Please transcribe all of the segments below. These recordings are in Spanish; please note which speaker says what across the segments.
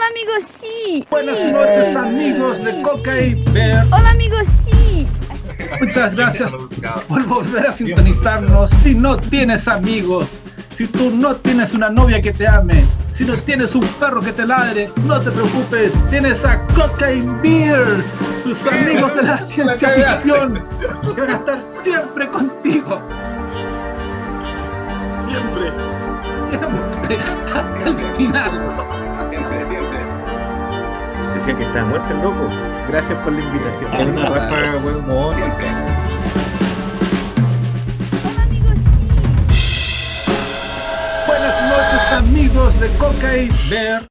Speaker 1: Hola amigos, sí.
Speaker 2: Buenas noches amigos de Coca y Bear.
Speaker 1: Hola amigos, sí.
Speaker 2: Muchas
Speaker 3: Bien
Speaker 2: gracias
Speaker 3: producido.
Speaker 2: por volver a
Speaker 3: Bien producido.
Speaker 2: sintonizarnos. Si no tienes amigos, si tú no tienes una novia que te ame, si no tienes un perro que te ladre, no te preocupes, tienes a Coca y Beer, tus amigos de la
Speaker 3: La
Speaker 2: ciencia
Speaker 3: cagaste.
Speaker 2: ficción, que van a estar siempre contigo,
Speaker 3: Siempre.
Speaker 2: siempre, hasta el final.
Speaker 4: Siempre, siempre. Decían que estaba muerto el loco.
Speaker 5: Gracias por la invitación.
Speaker 4: Es un lugar para buen humor.
Speaker 3: Siempre.
Speaker 1: Hola amigos, sí.
Speaker 2: Buenas noches amigos de Coca y Bear.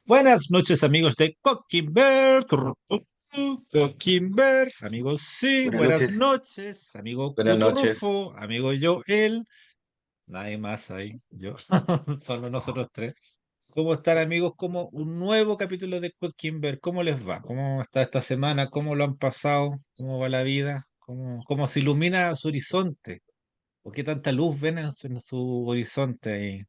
Speaker 5: Buenas noches, amigos de Coquimber. Coquimber, amigos, sí.
Speaker 4: Buenas
Speaker 5: Buenas
Speaker 4: noches.
Speaker 5: noches, amigo
Speaker 4: Buenas noches.
Speaker 5: Cuturrufo, amigo Joel. Nadie más ahí, yo. Solo nosotros tres. ¿Cómo están, amigos? Como un nuevo capítulo de Coquimber. ¿Cómo les va? ¿Cómo está esta semana? ¿Cómo lo han pasado? ¿Cómo va la vida? ¿Cómo se ilumina su horizonte? ¿O qué tanta luz ven en su horizonte ahí?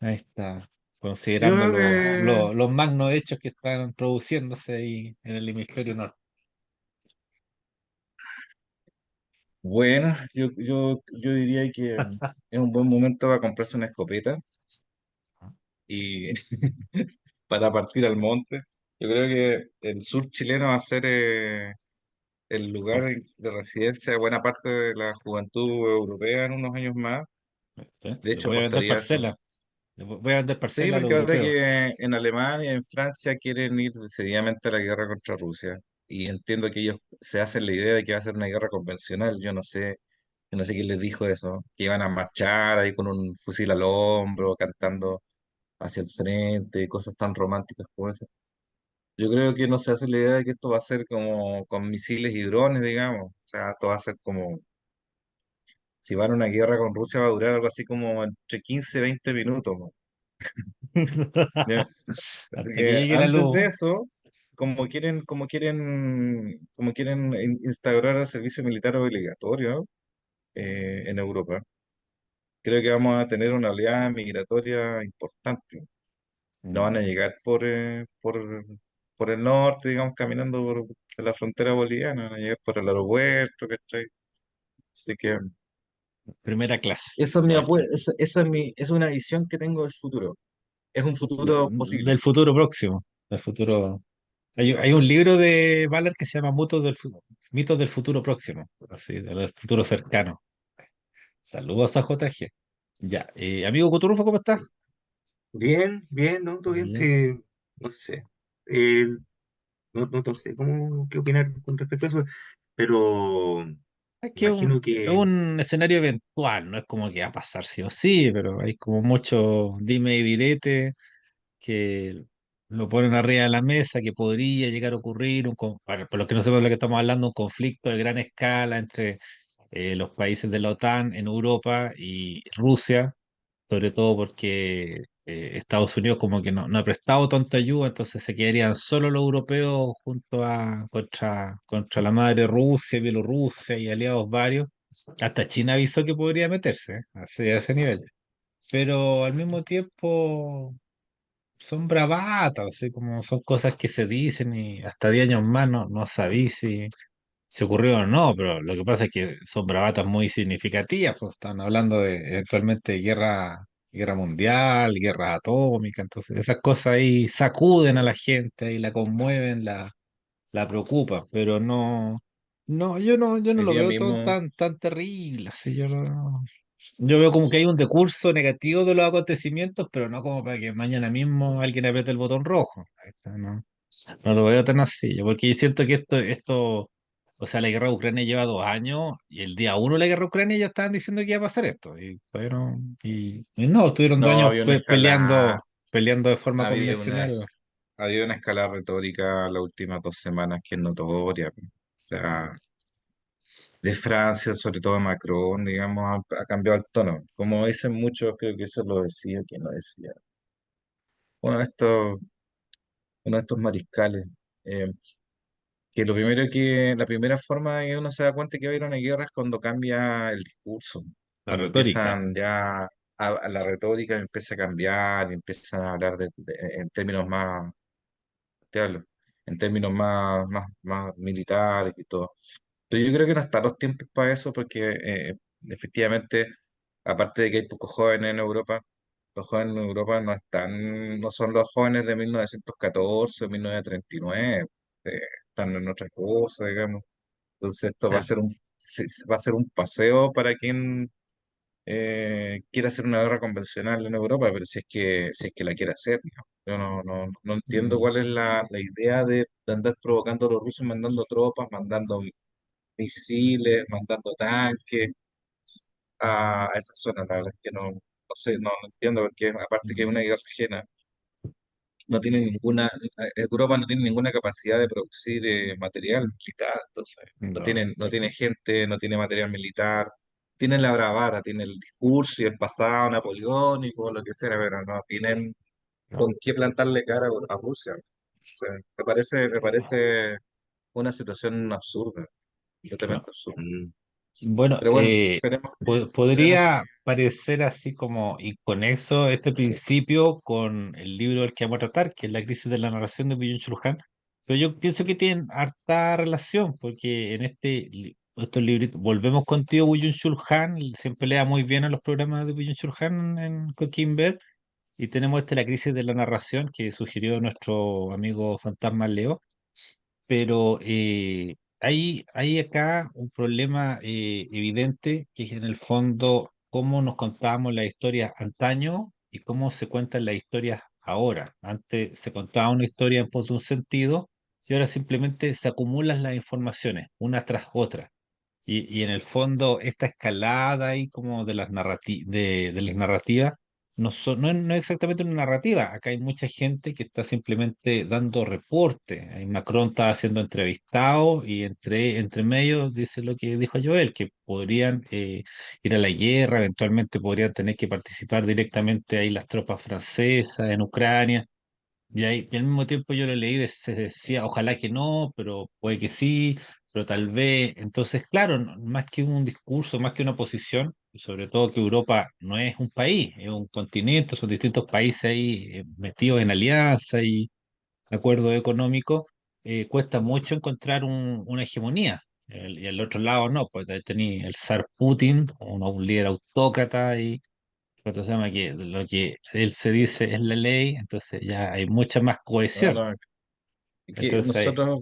Speaker 5: Ahí está,
Speaker 4: Yo
Speaker 5: considerando
Speaker 4: creo que,
Speaker 5: los magnos hechos que están produciéndose ahí en el hemisferio norte.
Speaker 4: bueno, yo diría que es un buen momento para comprarse una escopeta y para partir al monte. Yo creo que el sur chileno va a ser el lugar de residencia de buena parte de la juventud europea en unos años más. De
Speaker 5: Le
Speaker 4: hecho,
Speaker 5: voy a vender
Speaker 4: apostaría eso.
Speaker 5: parcela, voy a vender
Speaker 4: Sí,
Speaker 5: parcela a los
Speaker 4: porque ahora
Speaker 5: europeos.
Speaker 4: que en Alemania y en Francia quieren ir decididamente a la guerra contra Rusia, y entiendo que ellos se hacen la idea de que va a ser una guerra convencional, yo no sé quién les dijo eso, que iban a marchar ahí con un fusil al hombro, cantando hacia el frente, y cosas tan románticas como esas. Yo creo que no se hace la idea de que esto va a ser como con misiles y drones, digamos, o sea, esto va a ser como, si van a una guerra con Rusia va a durar algo así como entre 15 y 20 minutos, ¿no? ¿Ya? Así
Speaker 5: Hasta que
Speaker 4: que
Speaker 5: llegue la
Speaker 4: antes
Speaker 5: luz.
Speaker 4: de eso, como quieren instaurar el servicio militar obligatorio en Europa, creo que vamos a tener una oleada migratoria importante. No van a
Speaker 5: Mm.
Speaker 4: llegar por el norte, digamos, caminando por la frontera boliviana, van a llegar por el aeropuerto, ¿cachai? Así que
Speaker 5: Primera clase.
Speaker 4: esa es
Speaker 5: Ya,
Speaker 4: esa es es una visión que tengo del futuro. Es un futuro posible.
Speaker 5: del futuro próximo. Del futuro. Hay un libro de Ballard que se llama Mitos del futuro próximo, así, del futuro cercano. Saludos a JG. Ya, amigo Coturrufo, ¿cómo estás?
Speaker 3: Bien, bien, ¿no? Todo bien.
Speaker 5: Bien.
Speaker 3: Sí, no sé. Eh, no sé qué opinar con respecto a eso, pero
Speaker 5: Es que
Speaker 3: imagino
Speaker 5: es
Speaker 3: que
Speaker 5: un escenario eventual, no es como que va a pasar sí o sí, pero hay como mucho dime y direte que lo ponen arriba de la mesa, que podría llegar a ocurrir, bueno, por lo que no sabemos de lo que estamos hablando, un conflicto de gran escala entre los países de la OTAN en Europa y Rusia, sobre todo porque Estados Unidos como que no ha prestado tanta ayuda, entonces se quedarían solo los europeos junto a contra la madre Rusia, Bielorrusia y aliados varios. Hasta China avisó que podría meterse, a ese nivel. Pero al mismo tiempo son bravatas, así como son cosas que se dicen y hasta 10 años más no sabí si ocurrió o no, pero lo que pasa es que son bravatas muy significativas, pues están hablando de eventualmente guerra mundial, guerra atómica, entonces esas cosas ahí sacuden a la gente y la conmueven, la preocupan, pero yo no
Speaker 4: Hoy
Speaker 5: lo
Speaker 4: día
Speaker 5: veo todo
Speaker 4: mismo,
Speaker 5: tan terrible, así, yo veo como que hay un decurso negativo de los acontecimientos, pero no como para que mañana mismo alguien apriete el botón rojo. Ahí está, no lo veo tan así, porque yo siento que o sea, la guerra de Ucrania lleva 2 años y el día uno de la guerra de Ucrania ya estaban diciendo que iba a pasar esto. Y, todavía y no, estuvieron dos
Speaker 4: no
Speaker 5: años
Speaker 4: había una
Speaker 5: peleando,
Speaker 4: escalada,
Speaker 5: peleando de forma
Speaker 4: había una,
Speaker 5: convencional.
Speaker 4: había una escalada retórica las últimas 2 semanas que es notoria. O sea, de Francia, sobre todo Macron, digamos, ha cambiado el tono. Como dicen muchos, creo que eso lo decía, que no decía. Uno de estos, uno de estos mariscales, eh, que la primera forma de que uno se da cuenta que va a ir a una guerra es cuando cambia el discurso,
Speaker 5: La
Speaker 4: cuando
Speaker 5: retórica.
Speaker 4: empiezan ya a a la retórica empieza a cambiar y empiezan a hablar en términos más, te hablo, en términos más militares y todo. Pero yo creo que no están los tiempos para eso porque efectivamente, aparte de que hay pocos jóvenes en Europa, los jóvenes en Europa no son los jóvenes de 1914 o 1939, están en otra cosa, digamos. Entonces esto
Speaker 3: Claro.
Speaker 4: va a ser un paseo para quien quiera hacer una guerra convencional en Europa, pero si es que la quiere hacer, digamos. Yo no entiendo
Speaker 5: Mm,
Speaker 4: cuál es la idea de andar provocando a los rusos mandando tropas, mandando misiles, mandando tanques a esa zona. La verdad es que no sé, no entiendo, porque aparte que es una guerra ajena, no tiene ninguna, Europa no tiene ninguna capacidad de producir material militar, entonces
Speaker 5: no.
Speaker 4: no tiene gente, no tiene material militar, tiene la bravata, tiene el discurso y el pasado napoleónico, lo que sea, pero no tienen
Speaker 5: No.
Speaker 4: con qué plantarle cara a Rusia. Entonces, me parece una situación absurda,
Speaker 5: No.
Speaker 4: completamente absurda.
Speaker 3: Mm,
Speaker 5: Bueno,
Speaker 4: Pero bueno, esperemos que...
Speaker 5: podría parecer así como, y con eso, este principio, con el libro del que vamos a tratar, que es La crisis de la narración de Byung-Chul Han, pero yo pienso que tienen harta relación, porque en estos libritos, volvemos contigo, Byung-Chul Han, siempre lea muy bien a los programas de Byung-Chul Han en Coquimber, y tenemos La crisis de la narración, que sugirió nuestro amigo Fantasma Leo, pero hay acá un problema evidente que es en el fondo cómo nos contábamos las historias antaño y cómo se cuentan las historias ahora. Antes se contaba una historia en pos de un sentido y ahora simplemente se acumulan las informaciones una tras otra. Y en el fondo, esta escalada ahí como de las narrativas no es exactamente una narrativa. Acá hay mucha gente que está simplemente dando reporte. Ahí Macron está siendo entrevistado y entre medio dice lo que dijo Joel, que podrían ir a la guerra, eventualmente podrían tener que participar directamente ahí las tropas francesas en Ucrania. Y al mismo tiempo yo lo leí, se decía, ojalá que no, pero puede que sí, pero tal vez. Entonces, claro, más que un discurso, más que una posición, y sobre todo que Europa no es un país, es un continente, son distintos países ahí metidos en alianza y acuerdos económicos, cuesta mucho encontrar una hegemonía. Y al otro lado no, pues ahí tenía el zar Putin, un líder autócrata y ¿cómo se llama? Que lo que él se dice es la ley, entonces ya hay mucha más
Speaker 4: No,
Speaker 5: cohesión.
Speaker 4: no, que
Speaker 5: Entonces,
Speaker 4: nosotros,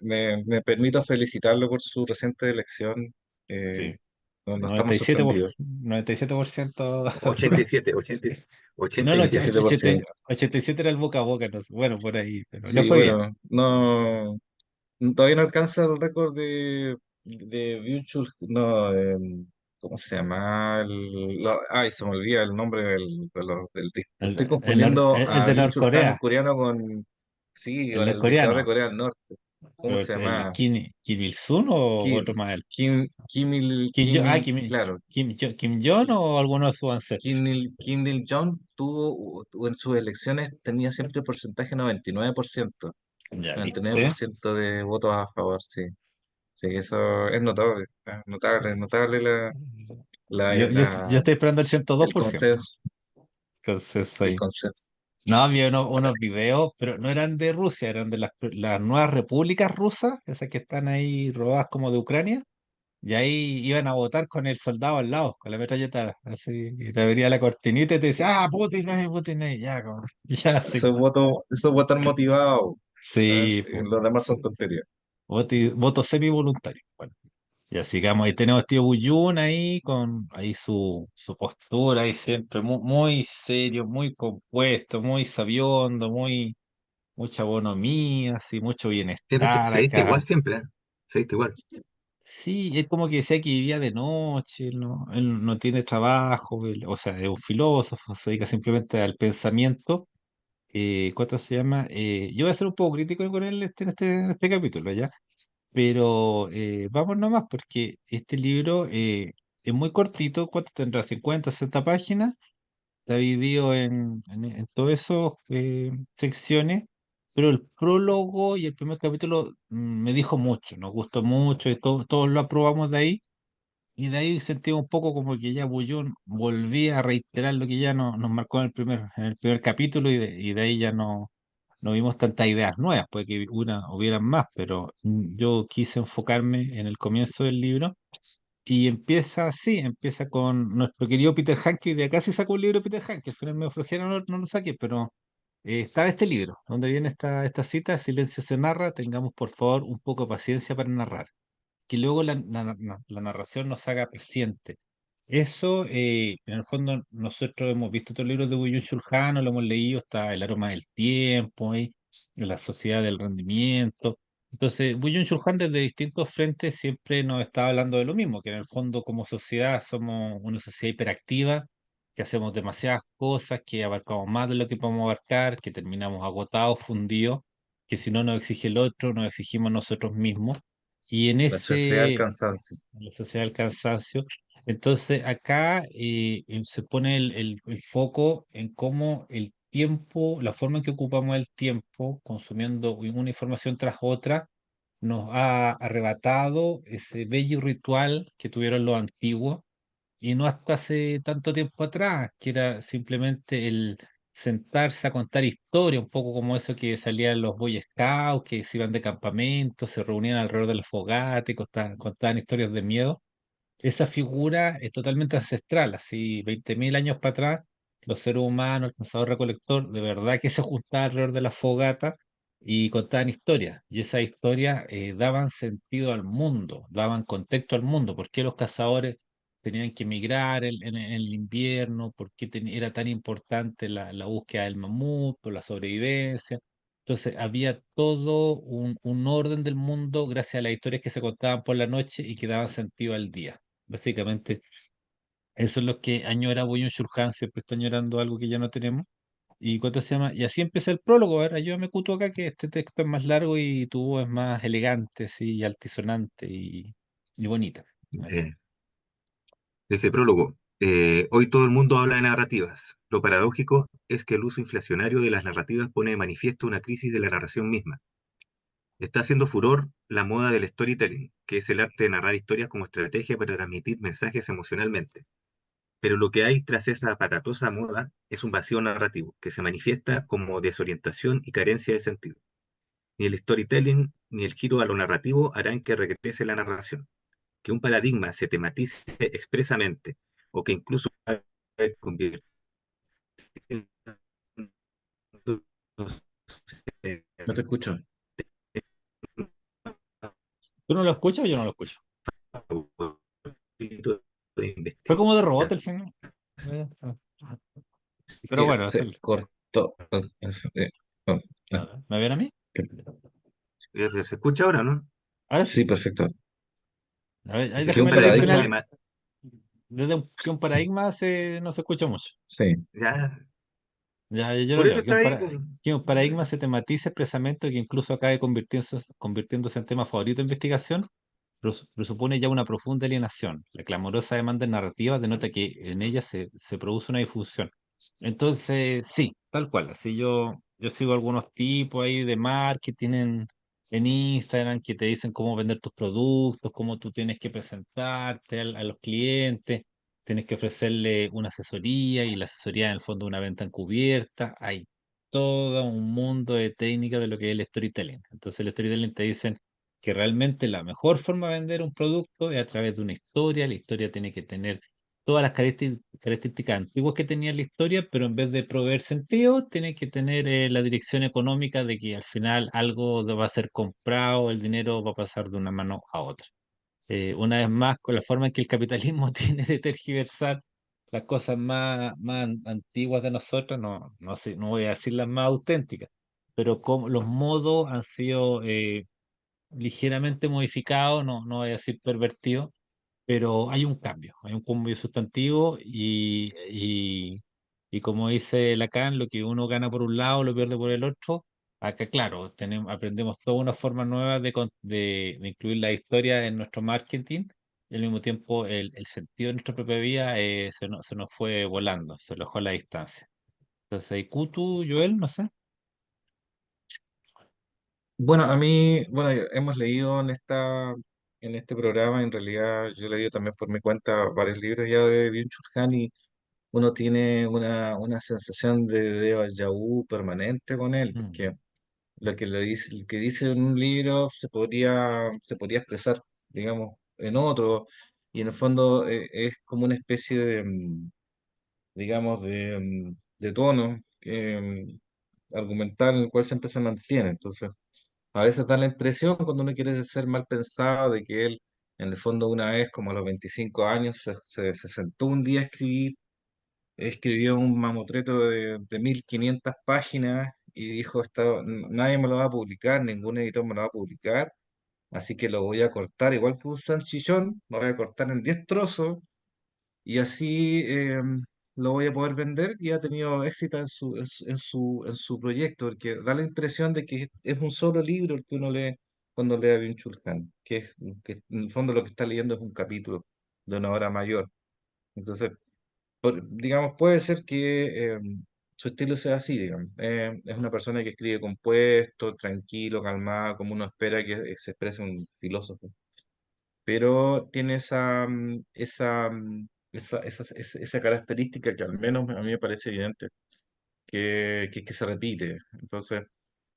Speaker 4: me permito felicitarlo por su reciente elección. Eh,
Speaker 5: sí,
Speaker 4: no estamos sorprendidos.
Speaker 5: 97%.
Speaker 3: 87, 80,
Speaker 5: No, no,
Speaker 3: 87.
Speaker 5: 87 era el boca a boca, no sé, bueno, por ahí, pero le
Speaker 4: Sí,
Speaker 5: fue bien.
Speaker 4: bueno, no, todavía no alcanza el récord de Virtual, no, ¿cómo se llama? Ay, se me olvida el nombre estoy confundiendo
Speaker 5: El
Speaker 4: a
Speaker 5: de
Speaker 4: Virtual Han
Speaker 5: Norcorea,
Speaker 4: coreano sí,
Speaker 5: el
Speaker 4: con el dictador de
Speaker 5: norcoreano,
Speaker 4: Corea del Norte. ¿Cómo
Speaker 5: pero
Speaker 4: se
Speaker 5: el
Speaker 4: llama?
Speaker 5: Kim Il-sung o
Speaker 4: Kim,
Speaker 5: otro más él. Kim Jong o alguno de sus ancestros.
Speaker 4: Kim Il-jong tuvo en sus elecciones tenía siempre el porcentaje 99%,
Speaker 5: Ya
Speaker 4: noventa y nueve por
Speaker 5: viste.
Speaker 4: ciento de votos a favor, sí. Sí, eso es notable, notable
Speaker 5: Yo estoy esperando el
Speaker 4: el
Speaker 5: 102%.
Speaker 4: consenso,
Speaker 5: Entonces,
Speaker 4: el
Speaker 5: ahí.
Speaker 4: consenso.
Speaker 5: No, había
Speaker 4: Bueno,
Speaker 5: unos videos, pero no eran de Rusia, eran de las nuevas repúblicas rusas, esas que están ahí robadas como de Ucrania, y ahí iban a votar con el soldado al lado, con la metralleta, así, y te abría la cortinita y te decía, Putin, Putin, ya, como, ya, así.
Speaker 4: eso es votar motivado, ¿eh?
Speaker 5: Sí, pues,
Speaker 4: Los demás son tonterías.
Speaker 5: voto semi-voluntario. Bueno, ya sigamos, ahí tenemos tío Buyun ahí, con ahí su postura, ahí siempre muy serio, muy compuesto, muy sabiondo, mucha bonomía, así, mucho bienestar
Speaker 3: Se viste igual
Speaker 5: acá.
Speaker 3: siempre, ¿eh? Se viste igual.
Speaker 5: Sí, es como que decía que vivía de noche, él no tiene trabajo, o sea, es un filósofo, se dedica simplemente al pensamiento. ¿Cuánto se llama? Yo voy a ser un poco crítico con él en este capítulo, ¿ya? Pero vamos nomás, porque este libro es muy cortito, ¿cuánto tendrá? 50, 60 páginas. Está dividido en todo eso secciones, pero el prólogo y el primer capítulo me dijo mucho, nos gustó mucho y todos lo aprobamos de ahí. Y de ahí sentimos un poco como que ya Bullón volvía a reiterar lo que ya nos marcó en el primer capítulo y de ahí ya no vimos tantas ideas nuevas, puede que hubieran más, pero yo quise enfocarme en el comienzo del libro y empieza así, empieza con nuestro querido Peter Hanke, y de acá sí sacó un libro Peter Hanke, al final me flojera no lo saqué, pero estaba este libro, donde viene esta cita: silencio se narra, tengamos por favor un poco de paciencia para narrar, que luego la narración nos haga presente. Eso, en el fondo, nosotros hemos visto todos los libros de Byung-Chul Han, lo hemos leído, está El aroma del tiempo, La sociedad del rendimiento. Entonces, Byung-Chul Han desde distintos frentes siempre nos está hablando de lo mismo, que en el fondo como sociedad somos una sociedad hiperactiva, que hacemos demasiadas cosas, que abarcamos más de lo que podemos abarcar, que terminamos agotados, fundidos, que si no nos exige el otro, nos exigimos nosotros mismos. Y en
Speaker 4: La sociedad del
Speaker 5: ese,
Speaker 4: cansancio.
Speaker 5: la sociedad del cansancio. Entonces, acá se pone el foco en cómo el tiempo, la forma en que ocupamos el tiempo, consumiendo una información tras otra, nos ha arrebatado ese bello ritual que tuvieron los antiguos, y no hasta hace tanto tiempo atrás, que era simplemente el sentarse a contar historia, un poco como eso que salían los Boy Scouts, que se iban de campamento, se reunían alrededor del fogate y contaban historias de miedo. Esa figura es totalmente ancestral, así 20.000 años para atrás, los seres humanos, el cazador-recolector, de verdad que se juntaban alrededor de la fogata y contaban historias. Y esas historias daban sentido al mundo, daban contexto al mundo. ¿Por qué los cazadores tenían que emigrar en el invierno? ¿Por qué era tan importante la búsqueda del mamut o la sobrevivencia? Entonces había todo un orden del mundo gracias a las historias que se contaban por la noche y que daban sentido al día. Básicamente, eso es lo que añora Boyun Shulhan, siempre está añorando algo que ya no tenemos. ¿Y cuánto se llama? Y así empieza el prólogo. Ahora yo me cuto acá que este texto es más largo y tu voz es más elegante, sí, y altisonante y bonita. Eso.
Speaker 3: Eh, ese prólogo. Hoy todo el mundo habla de narrativas. Lo paradójico es que el uso inflacionario de las narrativas pone de manifiesto una crisis de la narración misma. Está haciendo furor la moda del storytelling, que es el arte de narrar historias como estrategia para transmitir mensajes emocionalmente. Pero lo que hay tras esa patatosa moda es un vacío narrativo, que se manifiesta como desorientación y carencia de sentido. Ni el storytelling ni el giro a lo narrativo harán que regrese la narración. Que un paradigma se tematice expresamente o que incluso convierta
Speaker 4: No te escucho.
Speaker 5: ¿Tú no lo escuchas o yo no lo escucho?
Speaker 3: de
Speaker 5: Fue como de robot
Speaker 3: investigación.
Speaker 5: el final. Pero bueno,
Speaker 4: Se
Speaker 5: hacerle.
Speaker 4: cortó. No,
Speaker 5: A ver, ¿me ven a mí?
Speaker 3: ¿Se escucha ahora, no?
Speaker 5: Ahora
Speaker 4: sí,
Speaker 5: sí.
Speaker 4: perfecto.
Speaker 5: A ver, ahí
Speaker 3: Dice que
Speaker 4: Que
Speaker 3: un
Speaker 4: un
Speaker 5: déjame leer el
Speaker 3: paradigma
Speaker 4: paradigma,
Speaker 5: final. Desde que un paradigma no se escucha mucho.
Speaker 4: sí.
Speaker 3: ya,
Speaker 5: Ya, yo lo
Speaker 3: por eso
Speaker 5: leo.
Speaker 3: está ahí, pues.
Speaker 5: Que un paradigma se tematiza expresamente o que incluso acabe convirtiéndose en tema favorito de investigación, presupone ya una profunda alienación. La clamorosa demanda narrativa denota que en ella se produce una difusión. Entonces, sí, tal cual. Así yo sigo algunos tipos ahí de marketing en Instagram que te dicen cómo vender tus productos, cómo tú tienes que presentarte a los clientes, tienes que ofrecerle una asesoría, y la asesoría en el fondo es una venta encubierta. Hay todo un mundo de técnicas de lo que es el storytelling. Entonces el storytelling te dicen que realmente la mejor forma de vender un producto es a través de una historia. La historia tiene que tener todas las características antiguas que tenía la historia, pero en vez de proveer sentido, tiene que tener la dirección económica de que al final algo va a ser comprado, el dinero va a pasar de una mano a otra. Una vez más, con la forma en que el capitalismo tiene de tergiversar las cosas más antiguas de nosotros, no sé, no voy a decir las más auténticas, pero como los modos han sido ligeramente modificados, no voy a decir pervertidos, pero hay un cambio sustantivo y como dice Lacan, lo que uno gana por un lado lo pierde por el otro. Acá, claro, aprendemos toda una forma nueva de incluir la historia en nuestro marketing, y al mismo tiempo el sentido de nuestra propia vida se nos fue volando, se alojó a la distancia. Entonces, ¿y Kutu, Joel? No sé.
Speaker 4: Bueno, a mí, bueno, hemos leído en esta en este programa, en realidad yo he leído también por mi cuenta varios libros ya de Byung-Chul Han y uno tiene una sensación de déjà vu permanente con él,
Speaker 5: Mm.
Speaker 4: porque lo que dice en un libro se podría expresar, digamos, en otro, y en el fondo es como una especie de, digamos, de tono argumental en el cual siempre se mantiene. Entonces, a veces da la impresión cuando uno quiere ser mal pensado de que él, en el fondo, una vez, como a los 25 años, se sentó un día a escribir, escribió un mamotreto de 1500 páginas y dijo, nadie me lo va a publicar, ningún editor me lo va a publicar, así que lo voy a cortar, igual que un salchichón, lo voy a cortar en 10 trozos y así lo voy a poder vender y ha tenido éxito en su proyecto, porque da la impresión de que es un solo libro el que uno lee cuando lee a Byung-Chul Han, que en el fondo lo que está leyendo es un capítulo de una hora mayor. Entonces, digamos, puede ser que su estilo sea así, digamos. Es una persona que escribe compuesto, tranquilo, calmado, como uno espera que se exprese un filósofo, pero tiene esa característica que al menos a mí me parece evidente, que se repite. Entonces,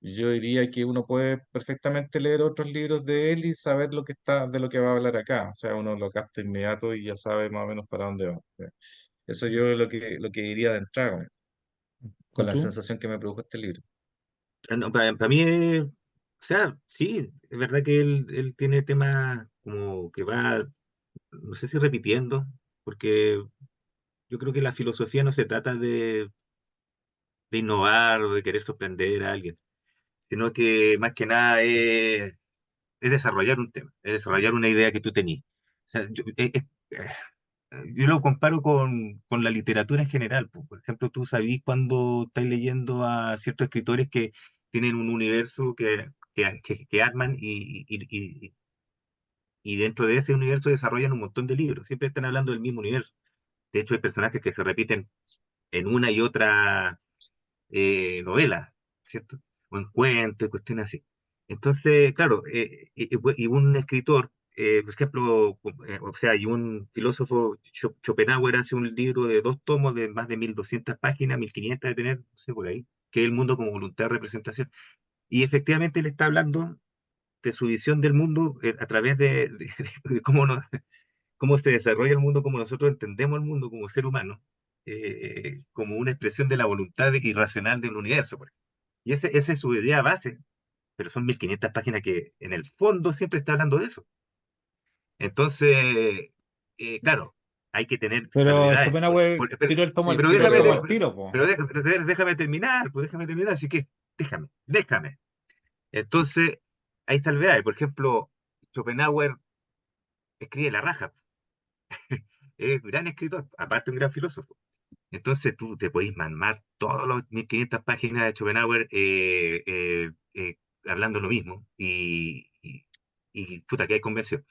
Speaker 4: yo diría que uno puede perfectamente leer otros libros de él y saber de lo que va a hablar acá. O sea, uno lo capta inmediato y ya sabe más o menos para dónde va. Eso yo es lo que diría de entrada con
Speaker 5: ¿Y
Speaker 4: la
Speaker 5: tú?
Speaker 4: sensación que me produjo este libro.
Speaker 3: No, para mí es, o sea, sí, es verdad que él tiene temas como que va, no sé si repitiendo, porque yo creo que la filosofía no se trata de innovar o de querer sorprender a alguien, sino que más que nada es desarrollar un tema, es desarrollar una idea que tú tenías. O sea, yo lo comparo con la literatura en general. Po. Por ejemplo, tú sabís cuando estás leyendo a ciertos escritores que tienen un universo que arman y dentro de ese universo desarrollan un montón de libros. Siempre están hablando del mismo universo. De hecho, hay personajes que se repiten en una y otra novela, ¿cierto? O en cuentos y cuestiones así. Entonces, claro, y un escritor, por ejemplo, o sea, y un filósofo, Schopenhauer hace un libro de 2 tomos de más de 1200 páginas, 1500 de tener, no sé, por ahí, que es El mundo como voluntad de representación. Y efectivamente él está hablando de su visión del mundo a través de cómo, cómo se desarrolla el mundo, cómo nosotros entendemos el mundo como ser humano, como una expresión de la voluntad irracional del universo. Por ejemplo. Y esa es su idea base, pero son 1500 páginas que en el fondo siempre está hablando de eso. Entonces, claro, hay que tener
Speaker 5: Pero
Speaker 3: salvedades.
Speaker 5: Schopenhauer tiró el tomo,
Speaker 4: Sí,
Speaker 3: Pero
Speaker 5: tiró el
Speaker 3: déjame,
Speaker 5: tomo
Speaker 4: pero
Speaker 5: al tiro, po.
Speaker 3: déjame terminar, pues déjame terminar, así que déjame. Entonces, hay salvedades. Por ejemplo, Schopenhauer escribe la raja, es un gran escritor, aparte un gran filósofo. Entonces tú te podés mamar todos los 1500 páginas de Schopenhauer hablando lo mismo y puta, que hay convención.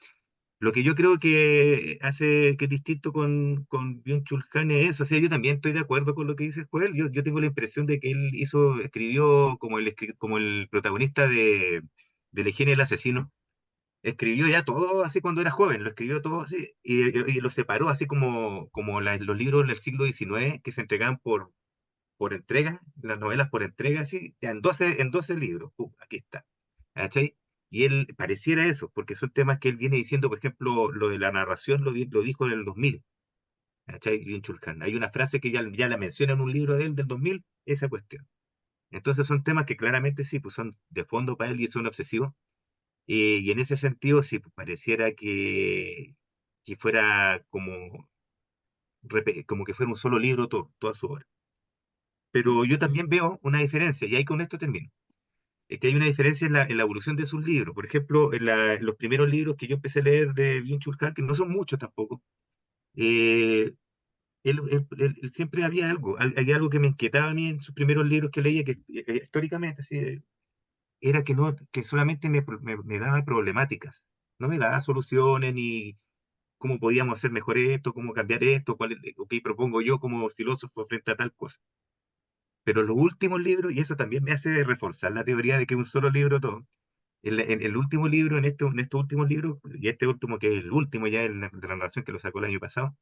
Speaker 3: Lo que yo creo que hace que es distinto con Byung-Chul Han es eso. O sea, yo también estoy de acuerdo con lo que dice Joel. Yo tengo la impresión de que él escribió como el protagonista de Legión y el Asesino. Escribió ya todo así cuando era joven, lo escribió todo así y lo separó así como los libros del siglo XIX que se entregaban por entrega, las novelas por entrega, así, ya en doce libros, aquí está. ¿Cachai? Y él pareciera eso, porque son temas que él viene diciendo, por ejemplo, lo de la narración lo dijo en el 2000, ¿cachai? Byung-Chul Han. Hay una frase que ya la menciona en un libro de él del 2000, esa cuestión. Entonces son temas que claramente sí, pues son de fondo para él y son obsesivos. Y en ese sentido, sí, pues pareciera que fuera como que fuera un solo libro toda su obra. Pero yo también veo una diferencia, y ahí con esto termino. Es que hay una diferencia en la evolución de sus libros. Por ejemplo, en los primeros libros que yo empecé a leer de Byung-Chul Han, que no son muchos tampoco, eh, él siempre había algo, había algo que me inquietaba a mí en sus primeros libros que leía, que históricamente así, era que, no, que solamente me daba problemáticas, no me daba soluciones ni cómo podíamos hacer mejor esto, cómo cambiar esto, o qué propongo yo como filósofo frente a tal cosa. Pero los últimos libros, y eso también me hace reforzar la teoría de que un solo libro todo, En el último libro, en estos últimos libros, y este último que es el último ya de la narración que lo sacó el año pasado,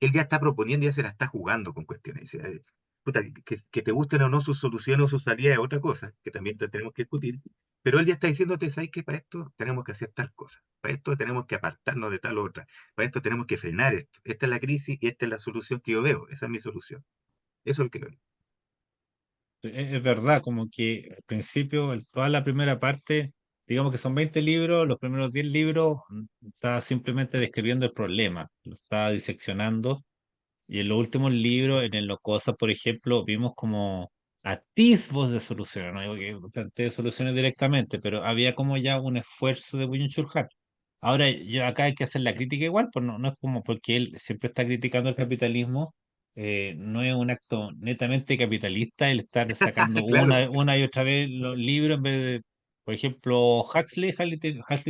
Speaker 3: él ya está proponiendo, ya se la está jugando con cuestiones. Dice, puta, que te gusten o no sus soluciones o sus salidas es otra cosa, que también tenemos que discutir, pero él ya está diciéndote, ¿sabes qué? Para esto tenemos que hacer tal cosa, para esto tenemos que apartarnos de tal otra, para esto tenemos que frenar esto. Esta es la crisis y esta es la solución que yo veo, esa es mi solución. Eso es lo que veo.
Speaker 5: Es verdad, como que al principio, toda la primera parte, digamos que son 20 libros, los primeros 10 libros está simplemente describiendo el problema, lo está diseccionando. Y en los últimos libros, en el Locosa, por ejemplo, vimos como atisbos de soluciones, no digo que plantee soluciones directamente, pero había como ya un esfuerzo de Byung-Chul Han. Ahora, yo acá hay que hacer la crítica igual, pues no es como porque él siempre está criticando el capitalismo, no es un acto netamente capitalista el estar sacando
Speaker 3: Claro.
Speaker 5: una y otra vez los libros en vez de, por ejemplo, Huxley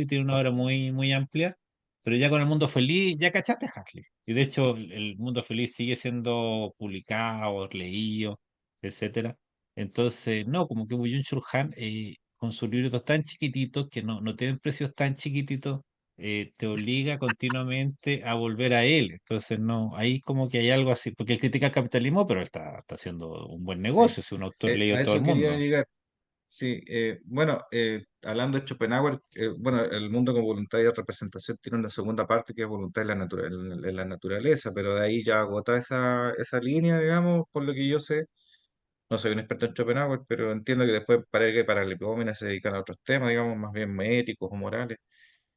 Speaker 5: tiene una obra muy amplia, pero ya con el mundo feliz, ya cachaste Huxley. Y de hecho, el mundo feliz sigue siendo publicado, leído, etcétera. Entonces, no, como que Byung-Chul Han, con sus libros tan chiquititos, que no tienen precios tan chiquititos, te obliga continuamente a volver a él. Entonces, no, ahí como que hay algo así, porque él critica el capitalismo, pero él está haciendo un buen
Speaker 4: Sí.
Speaker 5: negocio, es un autor leído
Speaker 4: A
Speaker 5: en todo el
Speaker 4: eso quería
Speaker 5: mundo.
Speaker 4: llegar. Sí, bueno, hablando de Schopenhauer, bueno, el mundo con voluntad y representación tiene una segunda parte que es voluntad en la naturaleza, pero de ahí ya agota esa línea, digamos, por lo que yo sé. No soy un experto en Schopenhauer, pero entiendo que después parece que para Lepidómenes se dedican a otros temas, digamos, más bien éticos o morales.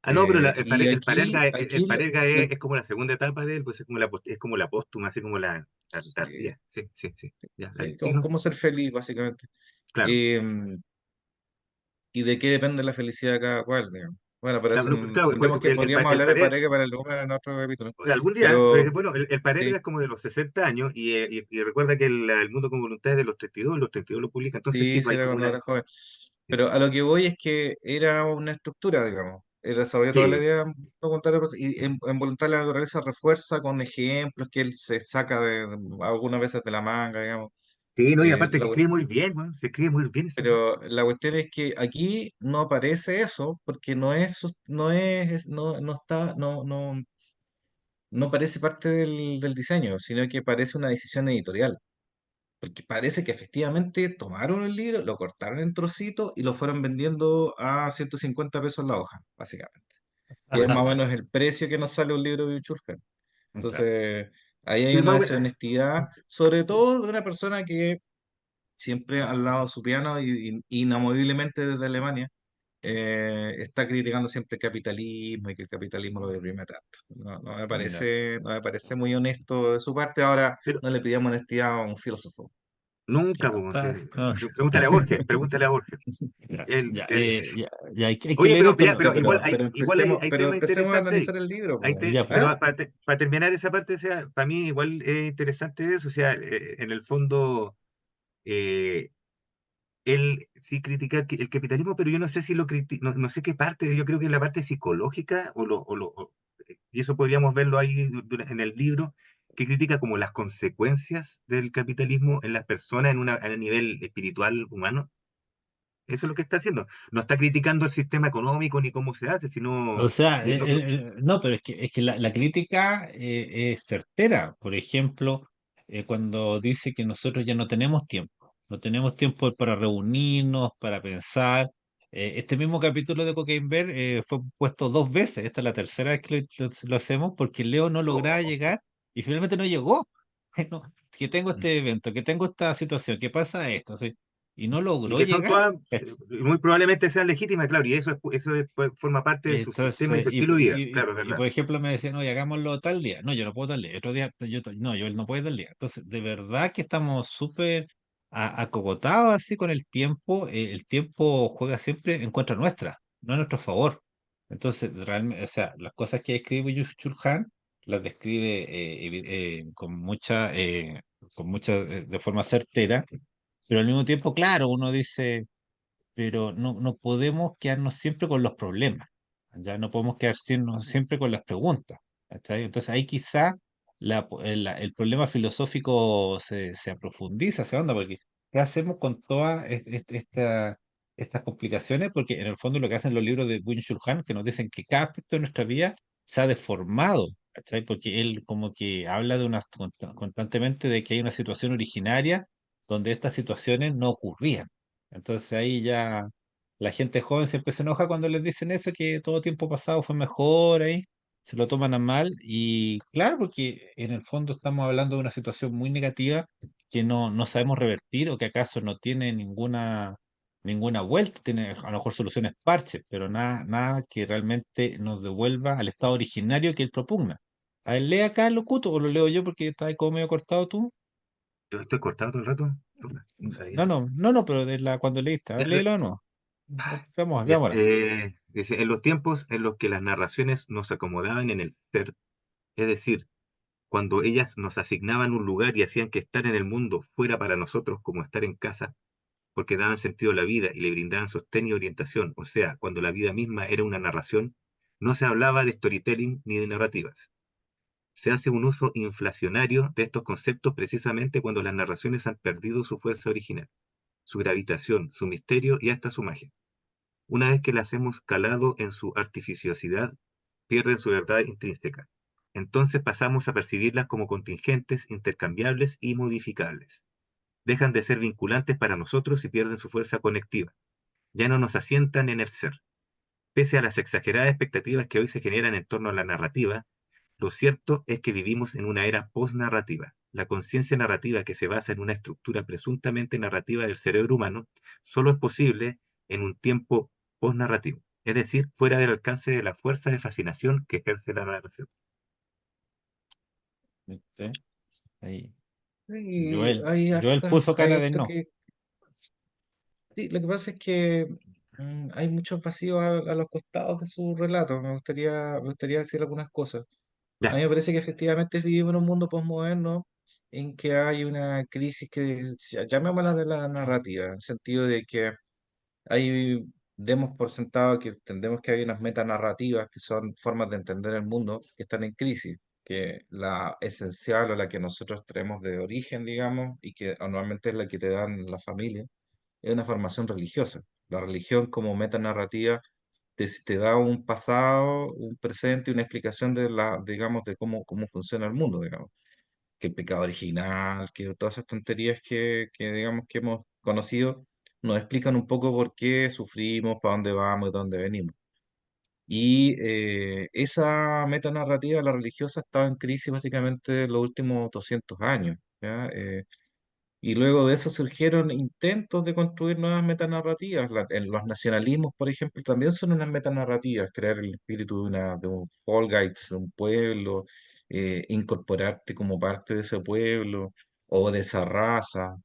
Speaker 3: Ah, no, pero
Speaker 4: Y
Speaker 3: el
Speaker 4: aquí,
Speaker 3: Parelga es como la segunda etapa de él, pues es como la póstuma, así como la
Speaker 4: sí,
Speaker 3: tardía. Sí, sí, sí. Ya,
Speaker 4: sí,
Speaker 3: dale. Sí, no,
Speaker 4: cómo ser feliz, básicamente.
Speaker 3: claro.
Speaker 4: Eh, y de qué depende la felicidad de cada cual, digamos. Bueno, pero
Speaker 3: Claro,
Speaker 4: eso
Speaker 3: no, claro,
Speaker 4: tendremos que, podríamos
Speaker 3: el
Speaker 4: hablar de
Speaker 3: Parelga,
Speaker 4: pareja para el lugar en otro capítulo.
Speaker 3: algún día,
Speaker 4: Pero
Speaker 3: bueno, el Parelga
Speaker 4: sí,
Speaker 3: es como de los 60 años y recuerda que el mundo con voluntad es de los 32, los 32 lo publica, entonces sí,
Speaker 4: sí,
Speaker 3: pues
Speaker 4: sí,
Speaker 3: hay
Speaker 4: era
Speaker 3: como
Speaker 4: cuando
Speaker 3: una...
Speaker 4: era joven. Pero a lo que voy es que era una estructura, digamos. Él desarrolló toda la
Speaker 3: Sí,
Speaker 4: idea voluntaria y en voluntad la naturaleza refuerza con ejemplos que él se saca algunas veces de la manga, digamos.
Speaker 3: sí, no, y
Speaker 4: Eh,
Speaker 3: aparte que
Speaker 4: la
Speaker 3: escribe muy bien, bueno, se escribe muy bien ese tipo.
Speaker 4: Pero la cuestión es que aquí no aparece eso porque no está, no parece parte del diseño, sino que parece una decisión editorial. Porque parece que efectivamente tomaron el libro, lo cortaron en trocitos y lo fueron vendiendo a 150 pesos la hoja, básicamente. Que es más o menos el precio que nos sale un libro de Churcan. Entonces, ahí hay
Speaker 3: Sí,
Speaker 4: una
Speaker 3: más o
Speaker 4: deshonestidad, sobre todo de una persona que siempre al lado de su piano y inamoviblemente desde Alemania, está criticando siempre el capitalismo y que el capitalismo lo deprime tanto.
Speaker 5: Ya,
Speaker 4: No me parece muy honesto de su parte. Ahora
Speaker 3: pero
Speaker 4: no le pidamos honestidad a un filósofo.
Speaker 3: nunca,
Speaker 5: ya,
Speaker 3: pues, sí.
Speaker 5: no,
Speaker 3: Pregúntale a Borges, pregúntale a Borges.
Speaker 5: ya,
Speaker 3: El,
Speaker 5: ya,
Speaker 3: el-
Speaker 5: ya, hay que
Speaker 3: Oye,
Speaker 5: leer esto.
Speaker 3: pero igual
Speaker 4: Pero
Speaker 3: hay
Speaker 4: pero
Speaker 3: tema
Speaker 4: empecemos a
Speaker 3: interesante ahí.
Speaker 4: analizar el libro, po.
Speaker 5: Ya, pues.
Speaker 3: Pero
Speaker 4: ¿Ah?
Speaker 3: para terminar esa parte, o sea, para mí igual es interesante eso, o sea, en el fondo, eh, él sí critica el capitalismo, pero yo no sé si lo critica, no sé qué parte, yo creo que es la parte psicológica, y eso podríamos verlo ahí en el libro, que critica como las consecuencias del capitalismo en las personas a nivel espiritual humano. Eso es lo que está haciendo. No está criticando el sistema económico ni cómo se hace,
Speaker 5: O
Speaker 3: sino...
Speaker 5: sea,
Speaker 3: no,
Speaker 5: no, pero es que la crítica es certera. Por ejemplo, cuando dice que nosotros ya no tenemos tiempo para reunirnos, para pensar. Este mismo capítulo de Cocaine Bear fue puesto dos veces. Esta es la tercera vez que lo hacemos porque Leo no lograba
Speaker 3: no.
Speaker 5: llegar y finalmente no llegó. No, que tengo
Speaker 4: Mm.
Speaker 5: este evento, que tengo esta situación, que pasa esto, ¿sí? Y no
Speaker 3: Y
Speaker 5: logró
Speaker 3: que son
Speaker 5: llegar.
Speaker 3: todas, muy probablemente sean legítimas, claro, y forma parte de su sistema y
Speaker 5: Entonces,
Speaker 3: su estilo de vida, claro, es
Speaker 5: por
Speaker 3: verdad.
Speaker 5: ejemplo, me decían, oye, hagámoslo tal día. No, yo no puedo tal día. Otro día, no, yo no puedo tal día. Entonces, de verdad que estamos súper acogotados así con el tiempo. El tiempo juega siempre en contra nuestra, no a nuestro favor. Entonces, realmente, o sea, las cosas que escribe Yushul Han las describe de forma certera, pero al mismo tiempo, claro, uno dice pero no podemos quedarnos siempre con los problemas, ya no podemos quedarnos siempre con las preguntas. ¿Cachai? Entonces ahí quizá el problema filosófico se aprofundiza, se onda, porque ¿qué hacemos con toda esta? estas complicaciones, porque en el fondo lo que hacen los libros de Byung-Chul Han, que nos dicen que cada aspecto de nuestra vida se ha deformado, ¿cachai? Porque él como que habla de constantemente de que hay una situación originaria donde estas situaciones no ocurrían. Entonces ahí ya la gente joven siempre se enoja cuando les dicen eso, que todo tiempo pasado fue mejor ahí, se lo toman a mal y claro, porque en el fondo estamos hablando de una situación muy negativa que no sabemos revertir o que acaso no tiene ninguna vuelta, tiene a lo mejor soluciones parches, pero nada que realmente nos devuelva al estado originario que él propugna. A ver, lee acá el locuto o lo leo yo porque está ahí como medio cortado tú.
Speaker 3: Yo estoy cortado todo el rato. Chuta, no
Speaker 5: No,
Speaker 3: sabía.
Speaker 5: no, no, no, pero de cuando leíste, a ver,
Speaker 3: Ya,
Speaker 5: léelo de nuevo. Veamos
Speaker 3: ya,
Speaker 5: ahora.
Speaker 3: dice, en los tiempos en los que las narraciones nos acomodaban en el ser, es decir, cuando ellas nos asignaban un lugar y hacían que estar en el mundo fuera para nosotros como estar en casa, porque daban sentido a la vida y le brindaban sostén y orientación, o sea, cuando la vida misma era una narración, no se hablaba de storytelling ni de narrativas. Se hace un uso inflacionario de estos conceptos precisamente cuando las narraciones han perdido su fuerza original, su gravitación, su misterio y hasta su magia. Una vez que las hemos calado en su artificiosidad, pierden su verdad intrínseca. Entonces pasamos a percibirlas como contingentes, intercambiables y modificables. Dejan de ser vinculantes para nosotros y pierden su fuerza conectiva. Ya no nos asientan en el ser. Pese a las exageradas expectativas que hoy se generan en torno a la narrativa, lo cierto es que vivimos en una era post-narrativa. La conciencia narrativa que se basa en una estructura presuntamente narrativa del cerebro humano solo es posible en un tiempo post-narrativo, es decir, fuera del alcance de la fuerza de fascinación que ejerce la narración.
Speaker 5: ¿Viste? Ahí.
Speaker 4: Sí,
Speaker 5: Joel, Joel puso
Speaker 4: hay
Speaker 5: cara de
Speaker 4: harto
Speaker 5: no.
Speaker 4: que... Sí, lo que pasa es que hay muchos vacíos a los costados de su relato. Me gustaría decir algunas cosas. A
Speaker 3: Ya,
Speaker 4: mí me parece que efectivamente vivimos en un mundo posmoderno en que hay una crisis que llamémosla de la narrativa, en el sentido de que hay, demos por sentado que entendemos que hay unas metanarrativas que son formas de entender el mundo que están en crisis, que la esencial o la que nosotros traemos de origen, digamos, y que normalmente es la que te dan la familia, es una formación religiosa. La religión como metanarrativa te da un pasado, un presente y una explicación de digamos, de cómo funciona el mundo, digamos. Que el pecado original, que todas esas tonterías digamos, que hemos conocido, nos explican un poco por qué sufrimos, para dónde vamos y dónde venimos. Y esa metanarrativa, la religiosa, ha estado en crisis básicamente los últimos 200 años, ¿ya? Y luego de eso surgieron intentos de construir nuevas metanarrativas. En los nacionalismos, por ejemplo, también son unas metanarrativas, crear el espíritu de un Fall Guides, de un pueblo, incorporarte como parte de ese pueblo o de esa raza.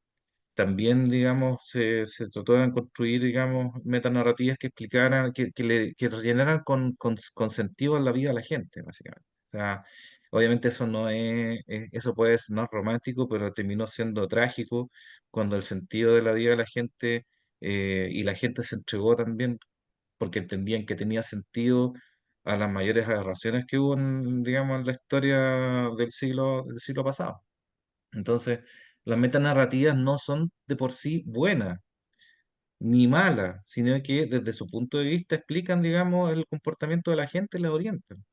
Speaker 4: También, digamos, se trató de construir, digamos, metanarrativas que explicaran, que rellenaran con sentido en la vida a la gente, básicamente. O sea, obviamente eso no eso puede ser no es romántico, pero terminó siendo trágico cuando el sentido de la vida de la gente, y la gente se entregó también porque entendían que tenía sentido a las mayores aberraciones que hubo digamos, en la historia del siglo pasado. Entonces, las metanarrativas no son de por sí buenas ni malas, sino que desde su punto de vista explican, digamos, el comportamiento de la gente y la orientan.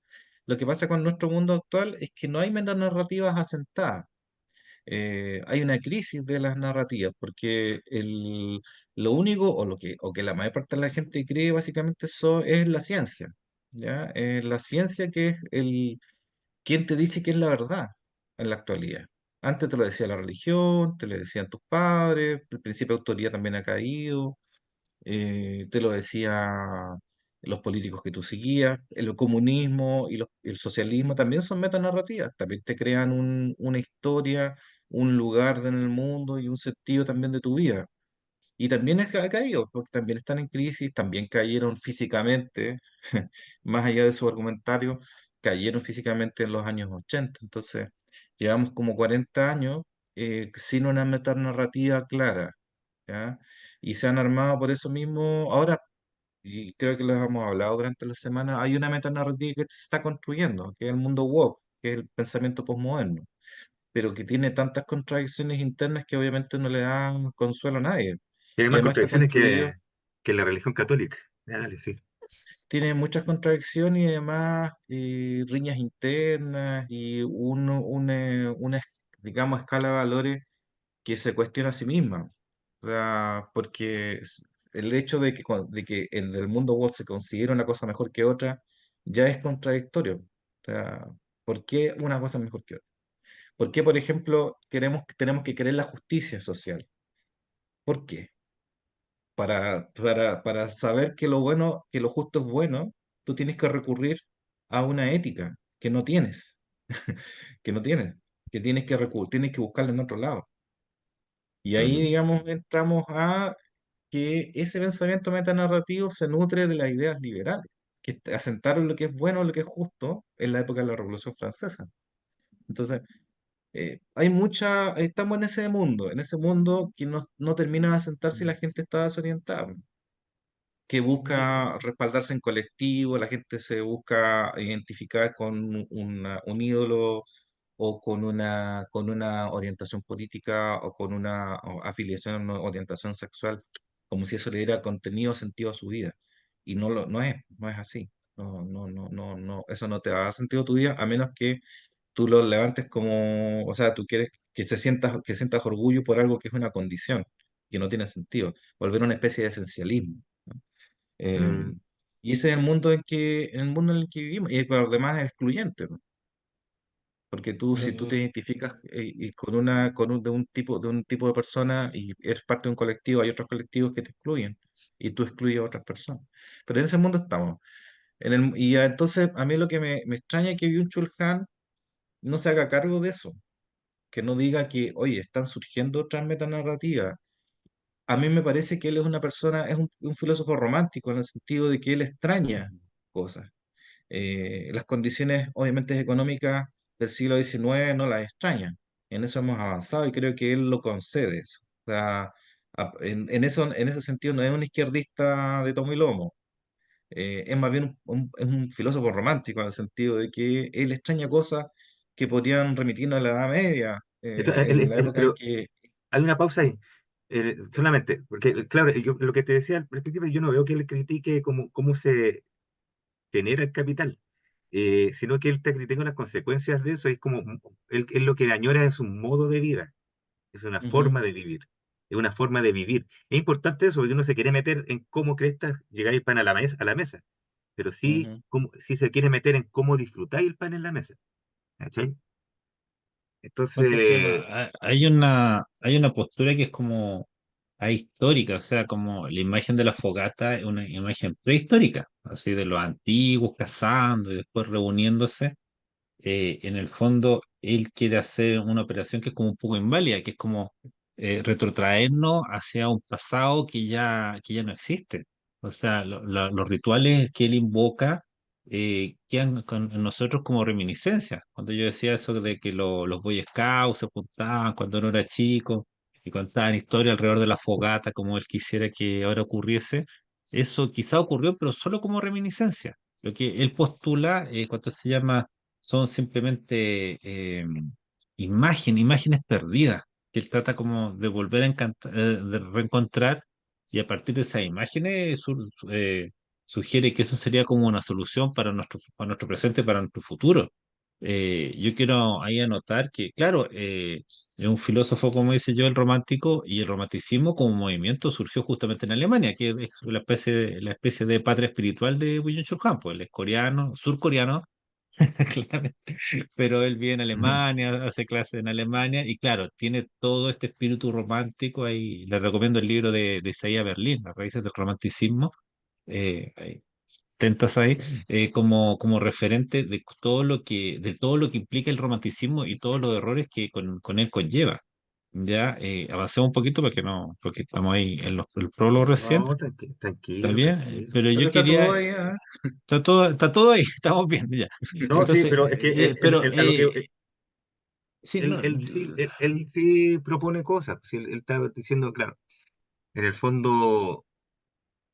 Speaker 4: Lo que pasa con nuestro mundo actual es que no hay metanarrativas asentadas. Hay una crisis de las narrativas, porque lo único, o que la mayor parte de la gente cree básicamente es la ciencia, ¿ya? La ciencia que es ¿quién te dice que es la verdad en la actualidad? Antes te lo decía la religión, te lo decían tus padres, el principio de autoría también ha caído, te lo decía los políticos que tú seguías, el comunismo y el socialismo también son metanarrativas, también te crean una historia, un lugar en el mundo y un sentido también de tu vida. Y también ha caído, porque también están en crisis, también cayeron físicamente, más allá de su argumentario, cayeron físicamente en los años 80. Entonces, llevamos como 40 años sin una metanarrativa clara, ¿ya? Y se han armado por eso mismo. Ahora, y creo que les hemos hablado durante la semana, hay una metanarrativa que se está construyendo, que es el mundo woke, que es el pensamiento postmoderno, pero que tiene tantas contradicciones internas que obviamente no le dan consuelo a nadie.
Speaker 3: y hay
Speaker 4: Y
Speaker 3: más
Speaker 4: además está
Speaker 3: contradicciones
Speaker 4: construido,
Speaker 3: que la religión católica. Ya, dale, sí.
Speaker 4: Tiene muchas contradicciones y además riñas internas y digamos, escala de valores que se cuestiona a sí misma. O sea, porque el hecho de que, de que en el mundo web se considera una cosa mejor que otra ya es contradictorio. O sea, ¿por qué una cosa es mejor que otra? ¿Por qué, por ejemplo, tenemos que querer la justicia social? ¿Por qué? Para saber que lo bueno, que lo justo es bueno, tú tienes que recurrir a una ética que no tienes, que no tienes, que tienes que buscarla en otro lado. Y ahí,
Speaker 3: Ujú.
Speaker 4: digamos, entramos a que ese pensamiento metanarrativo se nutre de las ideas liberales, que asentaron lo que es bueno, lo que es justo en la época de la Revolución Francesa. Entonces, estamos en ese mundo que no termina de asentarse y la gente está desorientada, que busca respaldarse en colectivo, la gente se busca identificar con un ídolo o con una orientación política o con una afiliación o orientación sexual, como si eso le diera contenido o sentido a su vida. Y no es así. No, eso no te va a dar sentido a tu vida a menos que tú lo levantes como, o sea, tú quieres que sientas orgullo por algo que es una condición, que no tiene sentido, volver a una especie de esencialismo. Eh,
Speaker 3: Mm.
Speaker 4: y ese es el mundo en el mundo en el que vivimos, y por lo demás es excluyente, ¿no? Porque tú, si tú te
Speaker 5: Eh,
Speaker 4: identificas y de un tipo de persona y eres parte de un colectivo, hay otros colectivos que te excluyen y tú excluyes a otras personas. Pero en ese mundo estamos. Entonces, a mí lo que me extraña es que Byung-Chul Han no se haga cargo de eso, que no diga que, oye, están surgiendo otras metanarrativas. A mí me parece que él es una persona, es un filósofo romántico en el sentido de que él extraña cosas. Las condiciones, obviamente, económicas del siglo XIX no las extrañan. En eso hemos avanzado y creo que él lo concede eso. O sea, en ese sentido no es un izquierdista de tomo y lomo. Es más bien es un filósofo romántico en el sentido de que él extraña cosas que podrían remitirnos a la Edad Media, en la época en
Speaker 3: Pero
Speaker 4: que...
Speaker 3: hay una pausa ahí. Solamente, porque claro, yo, lo que te decía al principio, yo no veo que él critique cómo se genera el capital, sino que él te critica las consecuencias de eso. Es como, él lo que añora es un modo de vida, es una
Speaker 4: Ujú,
Speaker 3: forma de vivir, es una forma de vivir. Es importante eso, porque uno se quiere meter en cómo crestas llegáis pan a la mesa, pero sí,
Speaker 4: ujú.
Speaker 3: sí se quiere meter en cómo disfrutáis el pan en la mesa. ¿Cachai?
Speaker 5: ¿Cómo se llama?
Speaker 3: Entonces,
Speaker 5: Hay una postura que es como ahistórica, o sea, como la imagen de la fogata es una imagen prehistórica, así de los antiguos cazando y después reuniéndose. En el fondo él quiere hacer una operación que es como un poco inválida, que es como retrotraernos hacia un pasado que ya no existe. O sea, los rituales que él invoca quedan en nosotros como reminiscencias. Cuando yo decía eso de que los Boy Scouts se juntaban cuando uno era chico y contaban historias alrededor de la fogata como él quisiera que ahora ocurriese, eso quizá ocurrió, pero solo como reminiscencia. Lo que él postula, cuando se llama son simplemente imágenes perdidas, que él trata como de volver a de reencontrar, y a partir de esas imágenes sugiere que eso sería como una solución para nuestro presente, para nuestro futuro. Yo quiero ahí anotar que, claro, es un filósofo, como dice yo, el romántico, y el romanticismo como movimiento surgió justamente en Alemania, que es la especie de patria espiritual de Byung-Chul Han, pues él es coreano, surcoreano, claramente, pero él vive en Alemania, hace clases en Alemania y claro, tiene todo este espíritu romántico ahí. Le recomiendo el libro de Isaiah Berlin, Las raíces del romanticismo. Hay tentas ahí como referente de todo lo que implica el romanticismo y todos los errores que con él conlleva. Ya avancemos un poquito porque estamos ahí en el prólogo recién,
Speaker 3: no,
Speaker 5: está
Speaker 3: tranquilo,
Speaker 5: bien,
Speaker 3: tranquilo.
Speaker 5: pero
Speaker 4: Pero
Speaker 5: yo
Speaker 4: está todo
Speaker 5: quería,
Speaker 4: ahí, ¿ah?
Speaker 5: está todo ahí, estamos bien, ya.
Speaker 3: No, sí,
Speaker 5: Entonces,
Speaker 3: pero es que a lo que
Speaker 5: sí, no,
Speaker 3: él sí propone cosas. Sí, él está diciendo, claro, en el fondo,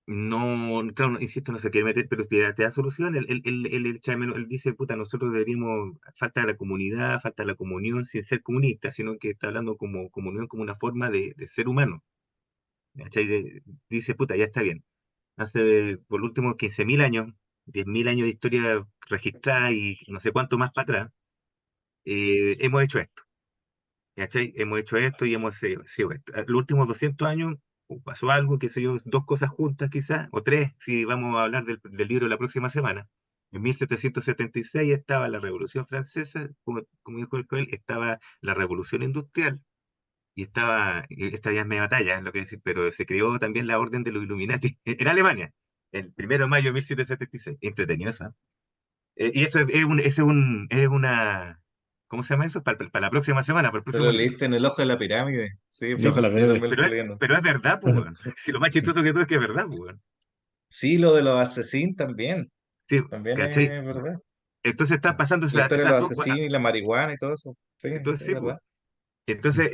Speaker 3: no, claro, insisto, no se quiere meter, pero te da solución. Él echa de menos, él dice, puta, nosotros deberíamos, falta la comunidad, falta la comunión sin ser comunista, sino que está hablando como comunión, como una forma de ser humano. ¿Cachai? Dice, puta, ya está bien. hace por los últimos 15.000 años, 10.000 años de historia registrada y no sé cuánto más para atrás, hemos hecho esto. ¿Cachai? Hemos hecho esto y hemos sido esto. Los últimos 200 años pasó algo, qué sé yo, dos cosas juntas quizás, o tres, si vamos a hablar del libro la próxima semana. En 1776 estaba la Revolución Francesa, como dijo el Coel, estaba la Revolución Industrial, y esta ya es media batalla, es lo que decir, pero se creó también la Orden de los Illuminati en Alemania, el 1 de mayo de 1776. Entretenido eso, ¿eh? Y eso es una, ¿cómo se llama eso? Para la próxima semana, para el
Speaker 4: Te lo
Speaker 3: próximo libro.
Speaker 4: leíste en el ojo de la pirámide. Sí,
Speaker 5: El
Speaker 3: Sí,
Speaker 5: ojo de
Speaker 3: po.
Speaker 5: la
Speaker 4: yo
Speaker 5: pirámide.
Speaker 4: también lo estoy leyendo.
Speaker 3: Pero es verdad, pues, weón. Si lo más chistoso que todo es que es verdad, pues, weón.
Speaker 4: Sí, lo de los asesinos también.
Speaker 3: Sí,
Speaker 4: También
Speaker 3: ¿cachai?
Speaker 4: es verdad.
Speaker 3: Entonces está pasando
Speaker 4: La historia de
Speaker 3: esas
Speaker 4: los
Speaker 3: dos cosas.
Speaker 4: asesinos y la marihuana y todo eso. Sí,
Speaker 3: Entonces,
Speaker 4: es
Speaker 3: sí, pues.
Speaker 4: verdad.
Speaker 3: Entonces,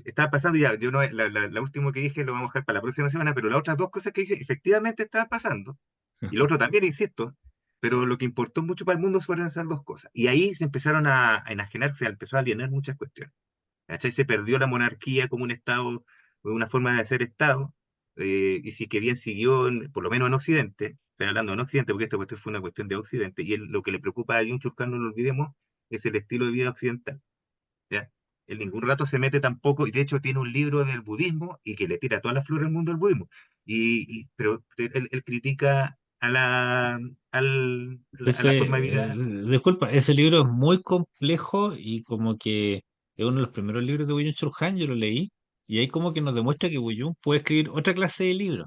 Speaker 3: está pasando ya, yo no, la última que dije lo vamos a dejar para la próxima semana, pero las otras dos cosas que dije efectivamente estaban pasando. Y lo otro también, insisto, pero lo que importó mucho para el mundo fueron esas dos cosas. Y ahí se empezaron a enajenar, se empezó a alienar muchas cuestiones. ¿Cachai? Se perdió la monarquía como un Estado, una forma de hacer Estado, y sí que bien siguió, por lo menos en Occidente, estoy hablando en Occidente porque esta cuestión fue una cuestión de Occidente, y lo que le preocupa a Jung Chul Khan, no lo olvidemos, es el estilo de vida occidental. ¿Ya? En ningún rato se mete tampoco, y de hecho tiene un libro del budismo y que le tira todas las flores del mundo al budismo. Pero él critica a la forma de vida.
Speaker 5: Disculpa, ese libro es muy complejo y como que es uno de los primeros libros de Byung-Chul Han, yo lo leí, y ahí como que nos demuestra que Byung puede escribir otra clase de libro,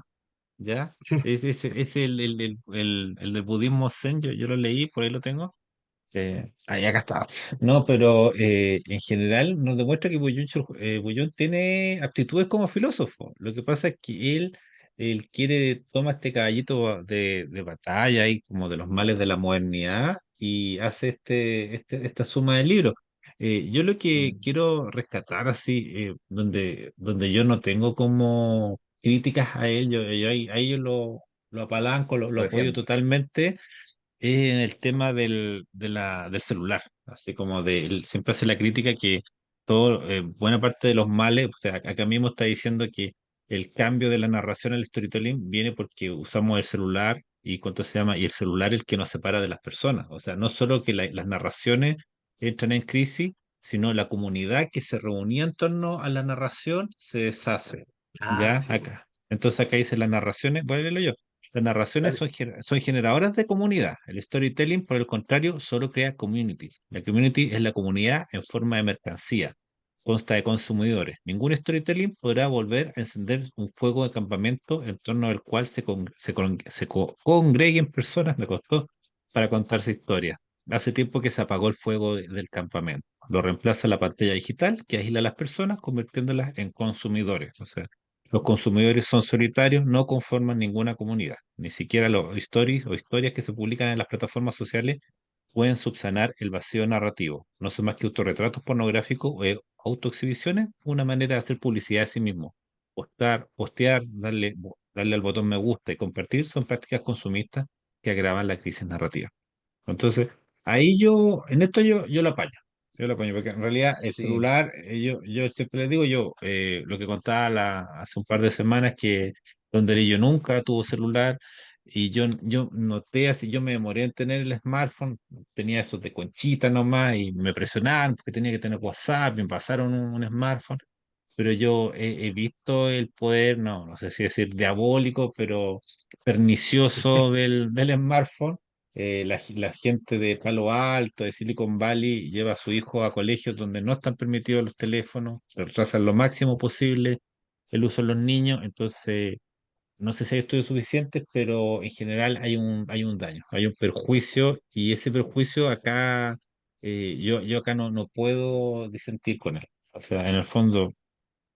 Speaker 5: ¿ya? Es el del budismo Zen, yo lo leí, por ahí lo tengo. Ahí acá está. No, pero en general nos demuestra que Buyón tiene aptitudes como filósofo. Lo que pasa es que él toma este caballito de batalla y como de los males de la modernidad y hace esta suma de libros. Yo lo que
Speaker 3: Mm,
Speaker 5: quiero rescatar así, donde yo no tengo como críticas a él, yo ahí yo lo apalanco, lo
Speaker 4: Lo
Speaker 5: apoyo
Speaker 4: defiendo.
Speaker 5: totalmente en el tema del celular, así como él siempre hace la crítica que buena parte de los males, o sea, acá mismo está diciendo que el cambio de la narración al storytelling viene porque usamos el celular y cuánto se llama, y el celular es el que nos separa de las personas, o sea, no solo que las narraciones entran en crisis, sino la comunidad que se reunía en torno a la narración se deshace,
Speaker 3: ah,
Speaker 5: ¿ya?
Speaker 3: sí, pues.
Speaker 5: Acá. Entonces acá dice las narraciones, voy a leerlo yo. Las narraciones
Speaker 3: Dale.
Speaker 5: son generadoras de comunidad. El storytelling, por el contrario, solo crea communities. La community es la comunidad en forma de mercancía. Consta de consumidores. Ningún storytelling podrá volver a encender un fuego de campamento en torno al cual congreguen personas, me costó, para contarse historias. Hace tiempo que se apagó el fuego del campamento. Lo reemplaza la pantalla digital que aísla a las personas, convirtiéndolas en consumidores. O sea, los consumidores son solitarios, no conforman ninguna comunidad. Ni siquiera los stories o historias que se publican en las plataformas sociales pueden subsanar el vacío narrativo. No son más que autorretratos pornográficos o autoexhibiciones, una manera de hacer publicidad de sí mismo. Postear, darle al botón me gusta y compartir son prácticas consumistas que agravan la crisis narrativa. Entonces, en esto yo lo apaño. Yo lo apaño, porque en realidad el
Speaker 4: Sí,
Speaker 5: celular, yo siempre les digo, lo que contaba hace un par de semanas, que Don Derillo nunca tuvo celular, y yo noté así, yo me demoré en tener el smartphone, tenía esos de conchita nomás, y me presionaron porque tenía que tener WhatsApp, me pasaron un smartphone, pero yo he visto el poder, no sé si decir diabólico, pero pernicioso del smartphone. La gente de Palo Alto, de Silicon Valley, lleva a su hijo a colegios donde no están permitidos los teléfonos, retrasan lo máximo posible el uso de los niños, entonces no sé si hay estudios suficientes, pero en general hay un daño, hay un perjuicio, y ese perjuicio acá, yo acá no puedo disentir con él. O sea, en el fondo,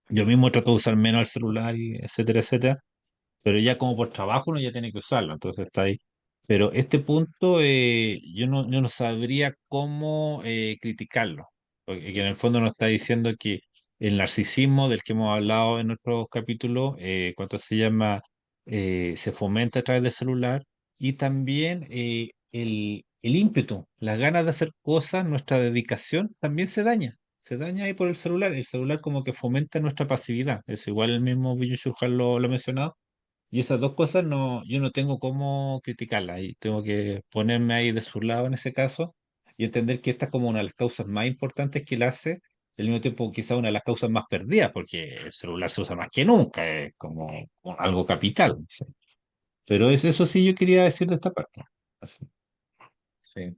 Speaker 5: yo mismo trato de usar menos el celular y etcétera, etcétera, pero ya como por trabajo uno ya tiene que usarlo, entonces está ahí. Pero este punto, yo no sabría cómo criticarlo, porque que en el fondo nos está diciendo que el narcisismo del que hemos hablado en otros capítulos, ¿cuánto se llama? Se fomenta a través del celular, y también el ímpetu, las ganas de hacer cosas, nuestra dedicación también se daña ahí por el celular como que fomenta nuestra pasividad, eso igual el mismo Byung-Chul Han lo ha mencionado, Y esas dos cosas no, yo no tengo cómo criticarlas y tengo que ponerme ahí de su lado en ese caso y entender que esta es como una de las causas más importantes que él hace, y al mismo tiempo quizá una de las causas más perdidas, porque el celular se usa más que nunca, es como algo capital. ¿Sí? Pero eso sí yo quería decir de esta parte. Así.
Speaker 4: Sí.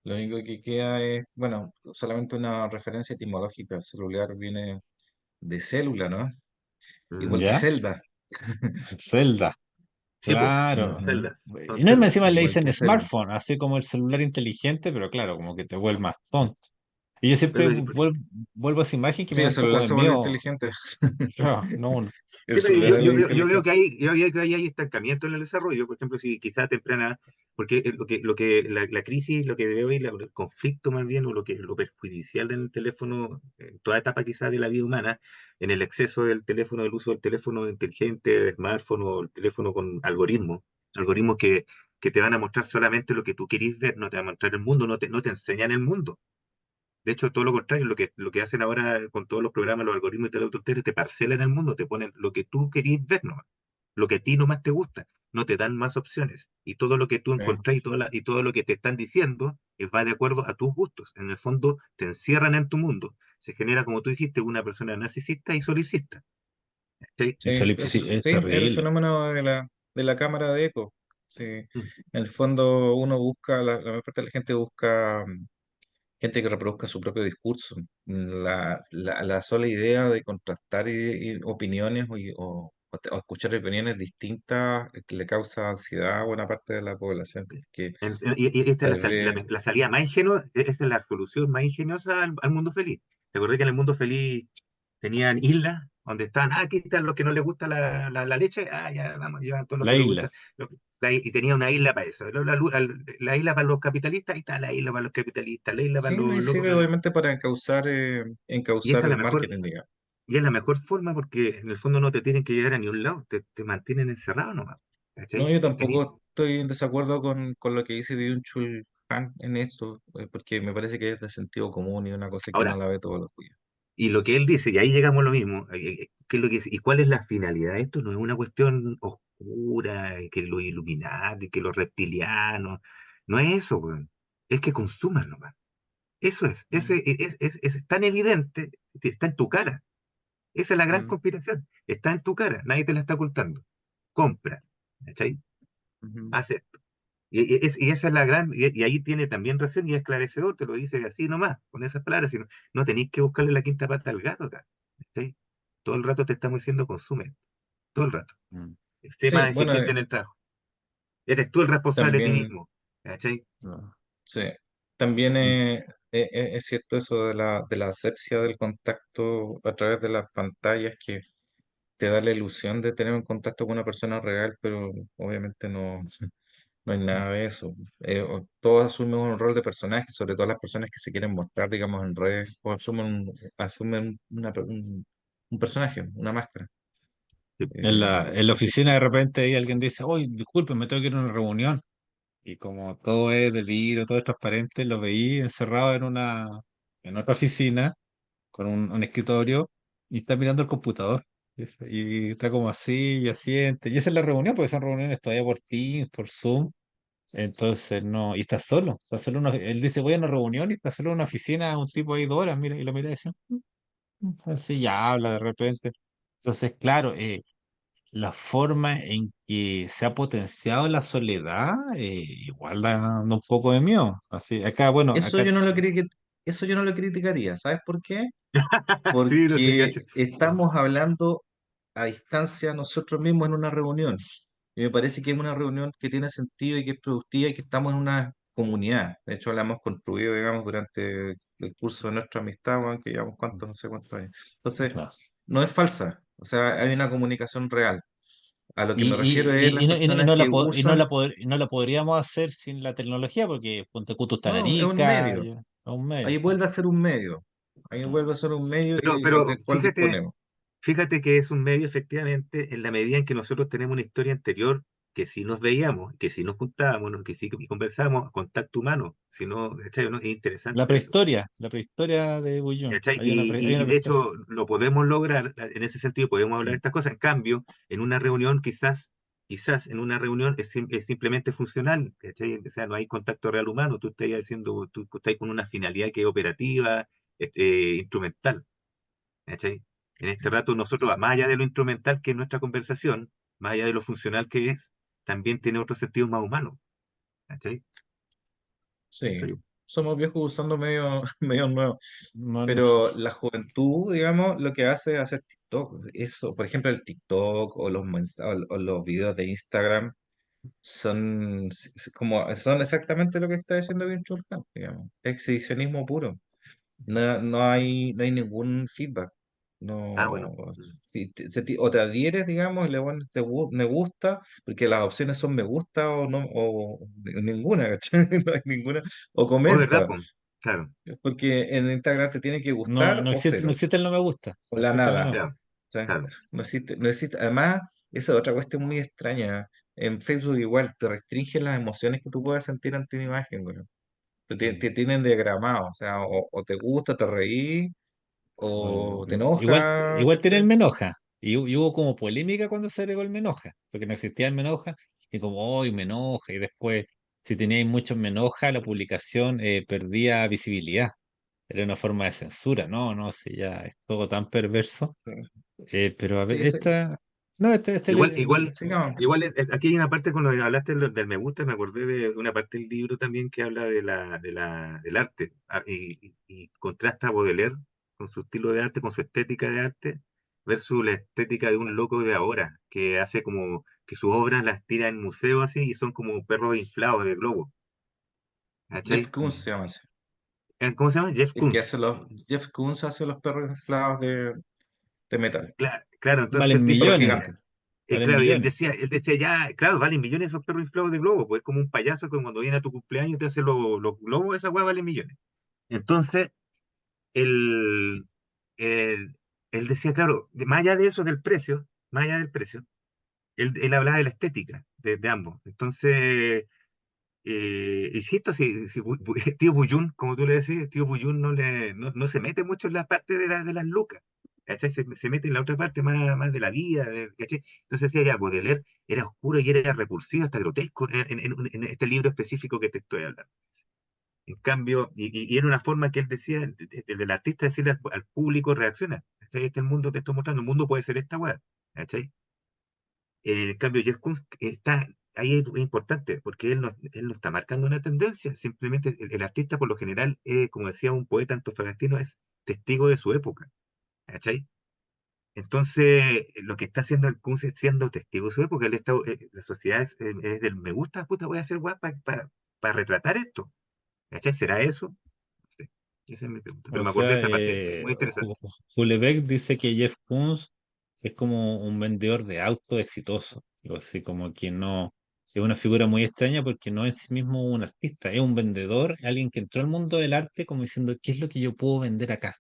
Speaker 4: Lo único que queda es, bueno, solamente una referencia etimológica. Celular viene de célula, ¿no? Igual que
Speaker 3: Mm,
Speaker 5: ¿Ya?
Speaker 4: celda.
Speaker 5: Zelda,
Speaker 3: sí, pues,
Speaker 5: claro.
Speaker 3: son
Speaker 4: Ujú.
Speaker 3: celdas, son
Speaker 5: Y no es más
Speaker 3: celdas.
Speaker 5: encima le
Speaker 4: Igual que
Speaker 5: dicen
Speaker 4: celda.
Speaker 5: smartphone, así como el celular inteligente, pero claro, como que te vuelve más tonto. Y yo siempre
Speaker 3: Pero, sí,
Speaker 5: vuelvo a esa imagen que me
Speaker 4: Sí,
Speaker 5: da
Speaker 4: el
Speaker 5: un poco
Speaker 4: celular
Speaker 5: de
Speaker 4: se vuelve
Speaker 5: miedo.
Speaker 4: inteligente.
Speaker 5: No,
Speaker 4: El
Speaker 3: sí, pero
Speaker 4: celular es
Speaker 3: yo veo que
Speaker 4: inteligente.
Speaker 3: hay estancamiento en el desarrollo, por ejemplo, si quizá temprana, porque la crisis, lo que veo hoy, el conflicto más bien, o lo perjudicial del teléfono, en toda etapa quizá de la vida humana, en el exceso del teléfono, del uso del teléfono inteligente, el smartphone o el teléfono con algoritmos que te van a mostrar solamente lo que tú querís ver, no te van a mostrar el mundo, no te enseñan el mundo. De hecho, todo lo contrario, lo que hacen ahora con todos los programas, los algoritmos y todo lo te parcelan el mundo, te ponen lo que tú querías ver nomás, lo que a ti nomás te gusta, no te dan más opciones. Y todo lo que tú
Speaker 4: Sí.
Speaker 3: encontrás y todo lo que te están diciendo va de acuerdo a tus gustos. En el fondo, te encierran en tu mundo. Se genera, como tú dijiste, una persona narcisista y solicista. ¿Sí?
Speaker 4: Sí,
Speaker 5: sí, es
Speaker 4: sí, el
Speaker 5: terrible.
Speaker 4: fenómeno de la cámara de eco. Sí. En
Speaker 3: Mm.
Speaker 4: el fondo uno busca, la mayor parte de la gente busca gente que reproduzca su propio discurso. La sola idea de contrastar y opiniones o escuchar opiniones distintas le causa ansiedad a buena parte de la población. Que
Speaker 3: Y esta es
Speaker 4: tal vez,
Speaker 3: la salida más ingenua, esta es la solución más ingeniosa al mundo feliz. ¿Te acordás que en el mundo feliz tenían islas donde estaban, aquí están los que no les gusta la leche, ya vamos, llevan todos los
Speaker 5: La
Speaker 3: que les
Speaker 5: isla.
Speaker 3: gusta, y tenía una isla para eso, la isla para los capitalistas, y está la isla para los capitalistas, la isla para
Speaker 4: sí,
Speaker 3: los
Speaker 4: y
Speaker 3: locos,
Speaker 4: sirve obviamente para
Speaker 3: y
Speaker 4: encauzar
Speaker 3: esta es la
Speaker 4: el
Speaker 3: mejor,
Speaker 4: marketing, digamos.
Speaker 3: y es la mejor forma porque en el fondo no te tienen que llegar a ningún lado, te mantienen encerrado nomás,
Speaker 4: No,
Speaker 3: ¿cachai?
Speaker 4: yo
Speaker 3: Tení-
Speaker 4: tampoco estoy en desacuerdo con lo que dice Byung-Chul Han en esto, porque me parece que es de sentido común y una cosa que uno
Speaker 3: Ahora,
Speaker 4: la ve todos los días.
Speaker 3: y lo que él dice, y ahí llegamos a lo mismo, ¿qué es lo que dice? ¿Y cuál es la finalidad? Esto no es una cuestión oscura, que los Illuminati, que los reptilianos, no es eso, weón. Es que consuman nomás. Eso
Speaker 4: Mm,
Speaker 3: es tan evidente, está en tu cara. Esa es la gran
Speaker 4: mm,
Speaker 3: conspiración, está en tu cara, nadie te la está ocultando. Compra, ¿cachai?
Speaker 4: ujú.
Speaker 3: Haz esto. Y esa es la gran, y ahí tiene también razón y es esclarecedor, te lo dice así nomás, con esas palabras, sino, no tenéis que buscarle la quinta pata al gato acá. ¿Cachai? Todo el rato te estamos diciendo consume, todo el rato.
Speaker 5: Mm.
Speaker 3: Sé
Speaker 4: Sí,
Speaker 3: más
Speaker 4: bueno,
Speaker 3: eficiente en el trabajo. Eres tú el responsable de ti
Speaker 4: también,
Speaker 3: mismo. ¿Cachai?
Speaker 5: No.
Speaker 4: sí, también
Speaker 5: Mm.
Speaker 4: es cierto eso de la asepsia del contacto a través de las pantallas que te da la ilusión de tener un contacto con una persona real, pero obviamente no, no hay nada de eso. Todos asumen un rol de personaje, sobre todo las personas que se quieren mostrar, digamos, en redes, o asumen un personaje, una máscara.
Speaker 3: Sí.
Speaker 5: En la
Speaker 4: Así
Speaker 5: oficina de repente ahí alguien dice, oye, disculpe, me tengo que ir a una reunión. Y como todo es de vidrio, todo es transparente, lo veí encerrado en otra oficina, con un escritorio, y está mirando el computador. Y está como así, y asiente. Y esa es la reunión, porque son reuniones todavía por Teams, por Zoom. Entonces, no, y está solo. Está solo él dice, voy a una reunión y está solo en una oficina, un tipo ahí 2 horas, mira, y lo mira y dice, así ya habla de repente. Entonces, claro, la forma en que se ha potenciado la soledad, igual da un poco de miedo. Así, acá, bueno,
Speaker 4: eso
Speaker 5: acá,
Speaker 4: yo no lo eso yo no lo criticaría. ¿Sabes por qué?
Speaker 3: Sí, no te
Speaker 4: Porque
Speaker 3: cacho.
Speaker 4: estamos hablando a distancia nosotros mismos en una reunión. Y me parece que es una reunión que tiene sentido y que es productiva y que estamos en una comunidad. De hecho, la hemos construido, digamos, durante el curso de nuestra amistad, weón, que llevamos cuántos, no sé cuántos años. Entonces,
Speaker 5: claro.
Speaker 4: no es falsa. O sea, hay una comunicación real. A lo que me refiero es
Speaker 5: Y
Speaker 4: las
Speaker 5: no
Speaker 4: personas que usan,
Speaker 5: y no la podríamos hacer sin la tecnología, porque ponte tú está en
Speaker 4: no, es un
Speaker 5: Arica,
Speaker 4: medio.
Speaker 5: es un medio,
Speaker 4: Ahí
Speaker 5: sí.
Speaker 4: vuelve a ser un medio. Ahí vuelve a ser un medio
Speaker 3: Pero
Speaker 4: del cual disponemos.
Speaker 3: fíjate que es un medio efectivamente en la medida en que nosotros tenemos una historia anterior que si nos veíamos, que si nos juntábamos, ¿no? Que si conversábamos, contacto humano, si no, ¿cachai? ¿No? Es interesante eso.
Speaker 5: La prehistoria de Bullón.
Speaker 3: ¿Cachai?
Speaker 5: Hay
Speaker 3: Y
Speaker 5: una
Speaker 3: de
Speaker 5: prehistoria.
Speaker 3: hecho lo podemos lograr, en ese sentido podemos hablar de estas cosas. En cambio, en una reunión quizás quizás en una reunión es simplemente funcional, ¿cachai? O sea, no hay contacto real humano, tú estás con una finalidad que es operativa, instrumental, ¿cachai? En este rato nosotros, más allá de lo instrumental que es nuestra conversación, más allá de lo funcional que es, también tiene otros sentidos más humanos, ¿cachai?
Speaker 4: Sí,
Speaker 3: Pienso yo.
Speaker 4: somos viejos usando medios medio nuevos.
Speaker 5: No, no.
Speaker 4: Pero la juventud, digamos, lo que hace es hacer TikTok. Eso, por ejemplo, el TikTok o o los videos de Instagram son exactamente lo que está diciendo Bien Chulkan, digamos. Exhibicionismo puro. No hay ningún feedback.
Speaker 3: Ah, bueno.
Speaker 4: No, si o te adhieres, digamos, y le pones me gusta, porque las opciones son me gusta o no, o ninguna, ¿cachai? No hay ninguna, o
Speaker 3: Oh, ¿verdad,
Speaker 4: comenta,
Speaker 3: po? Claro,
Speaker 4: porque en Instagram te tiene que
Speaker 5: No,
Speaker 4: gustar
Speaker 5: no
Speaker 4: o
Speaker 5: existe, no
Speaker 4: cero,
Speaker 5: existe el no me gusta.
Speaker 4: o
Speaker 5: No
Speaker 4: la
Speaker 5: existe el no me
Speaker 4: nada.
Speaker 5: gusta.
Speaker 3: claro,
Speaker 4: ¿Cachai?
Speaker 3: claro.
Speaker 4: No existe. Además, esa es otra cuestión muy extraña. En Facebook igual te restringen las emociones que tú puedes sentir ante una imagen, güey.
Speaker 3: Mm.
Speaker 4: Te tienen diagramado, o sea, o te gusta, te reí, o te
Speaker 5: Igual,
Speaker 4: enoja,
Speaker 5: igual tiene el
Speaker 4: ¿cachai?
Speaker 5: me enoja. Y hubo como polémica cuando se agregó el me enoja, porque no existía el me enoja, y como, hoy me enoja, y después, si teníais muchos me enoja, la publicación perdía visibilidad. Era una forma de censura, no, no sé, ya es todo tan perverso. Pero a ver,
Speaker 4: Sí, sí,
Speaker 5: no,
Speaker 3: Igual, igual,
Speaker 4: sigamos.
Speaker 3: igual aquí hay una parte con lo que hablaste del me gusta, me acordé de una parte del libro también que habla del arte y contrasta a Baudelaire con su estilo de arte, con su estética de arte, versus la estética de un loco de ahora, que hace como que sus obras las tira en museos así y son como perros inflados de globo.
Speaker 4: Jeff
Speaker 3: ¿Cachai?
Speaker 4: Koons se llama ese.
Speaker 3: ¿Cómo se llama? Jeff
Speaker 4: El que
Speaker 3: Koons.
Speaker 4: hace Jeff Koons hace los perros inflados de metal.
Speaker 3: Claro, entonces
Speaker 5: valen
Speaker 3: él dice,
Speaker 4: Perros
Speaker 5: millones,
Speaker 4: gigantes.
Speaker 5: valen
Speaker 3: claro, y
Speaker 5: millones.
Speaker 3: él decía ya, claro, valen millones esos perros inflados de globo, pues es como un payaso que cuando viene a tu cumpleaños te hace los globos, esa weá vale millones. Entonces, él, él, él decía, claro, más allá de eso, del precio, más allá del precio, él hablaba de la estética de ambos. Entonces, insisto, si tío Buyún, como tú le decís, tío Buyún no se mete mucho en la parte de las lucas, ¿cachai? Se mete en la otra parte más de la vida, ¿cachai? Entonces decía, ya, Baudelaire era oscuro y era repulsivo, hasta grotesco en este libro específico que te estoy hablando. En cambio, y era una forma que él decía, del artista, decirle al público, reacciona, ¿cachai? Este es el mundo que estoy mostrando, el mundo puede ser esta weá, ¿cachai? En cambio, Jeff Koons está ahí, es importante, porque él no está marcando una tendencia, simplemente el artista por lo general, como decía un poeta antofagastino, es testigo de su época, ¿cachai? Entonces, lo que está haciendo el Koons es siendo testigo de su época, la sociedad es del me gusta, puta, voy a hacer guapa para retratar esto, ¿cachai? ¿Será eso? No sé. Esa es mi pregunta, pero
Speaker 5: O
Speaker 3: me acordé de
Speaker 5: sea,
Speaker 3: esa parte, muy interesante.
Speaker 5: Hulebeck dice que Jeff Koons es como un vendedor de auto exitoso, algo así como que no, es una figura muy extraña porque no es en sí mismo un artista, es un vendedor, alguien que entró al mundo del arte como diciendo, ¿qué es lo que yo puedo vender acá?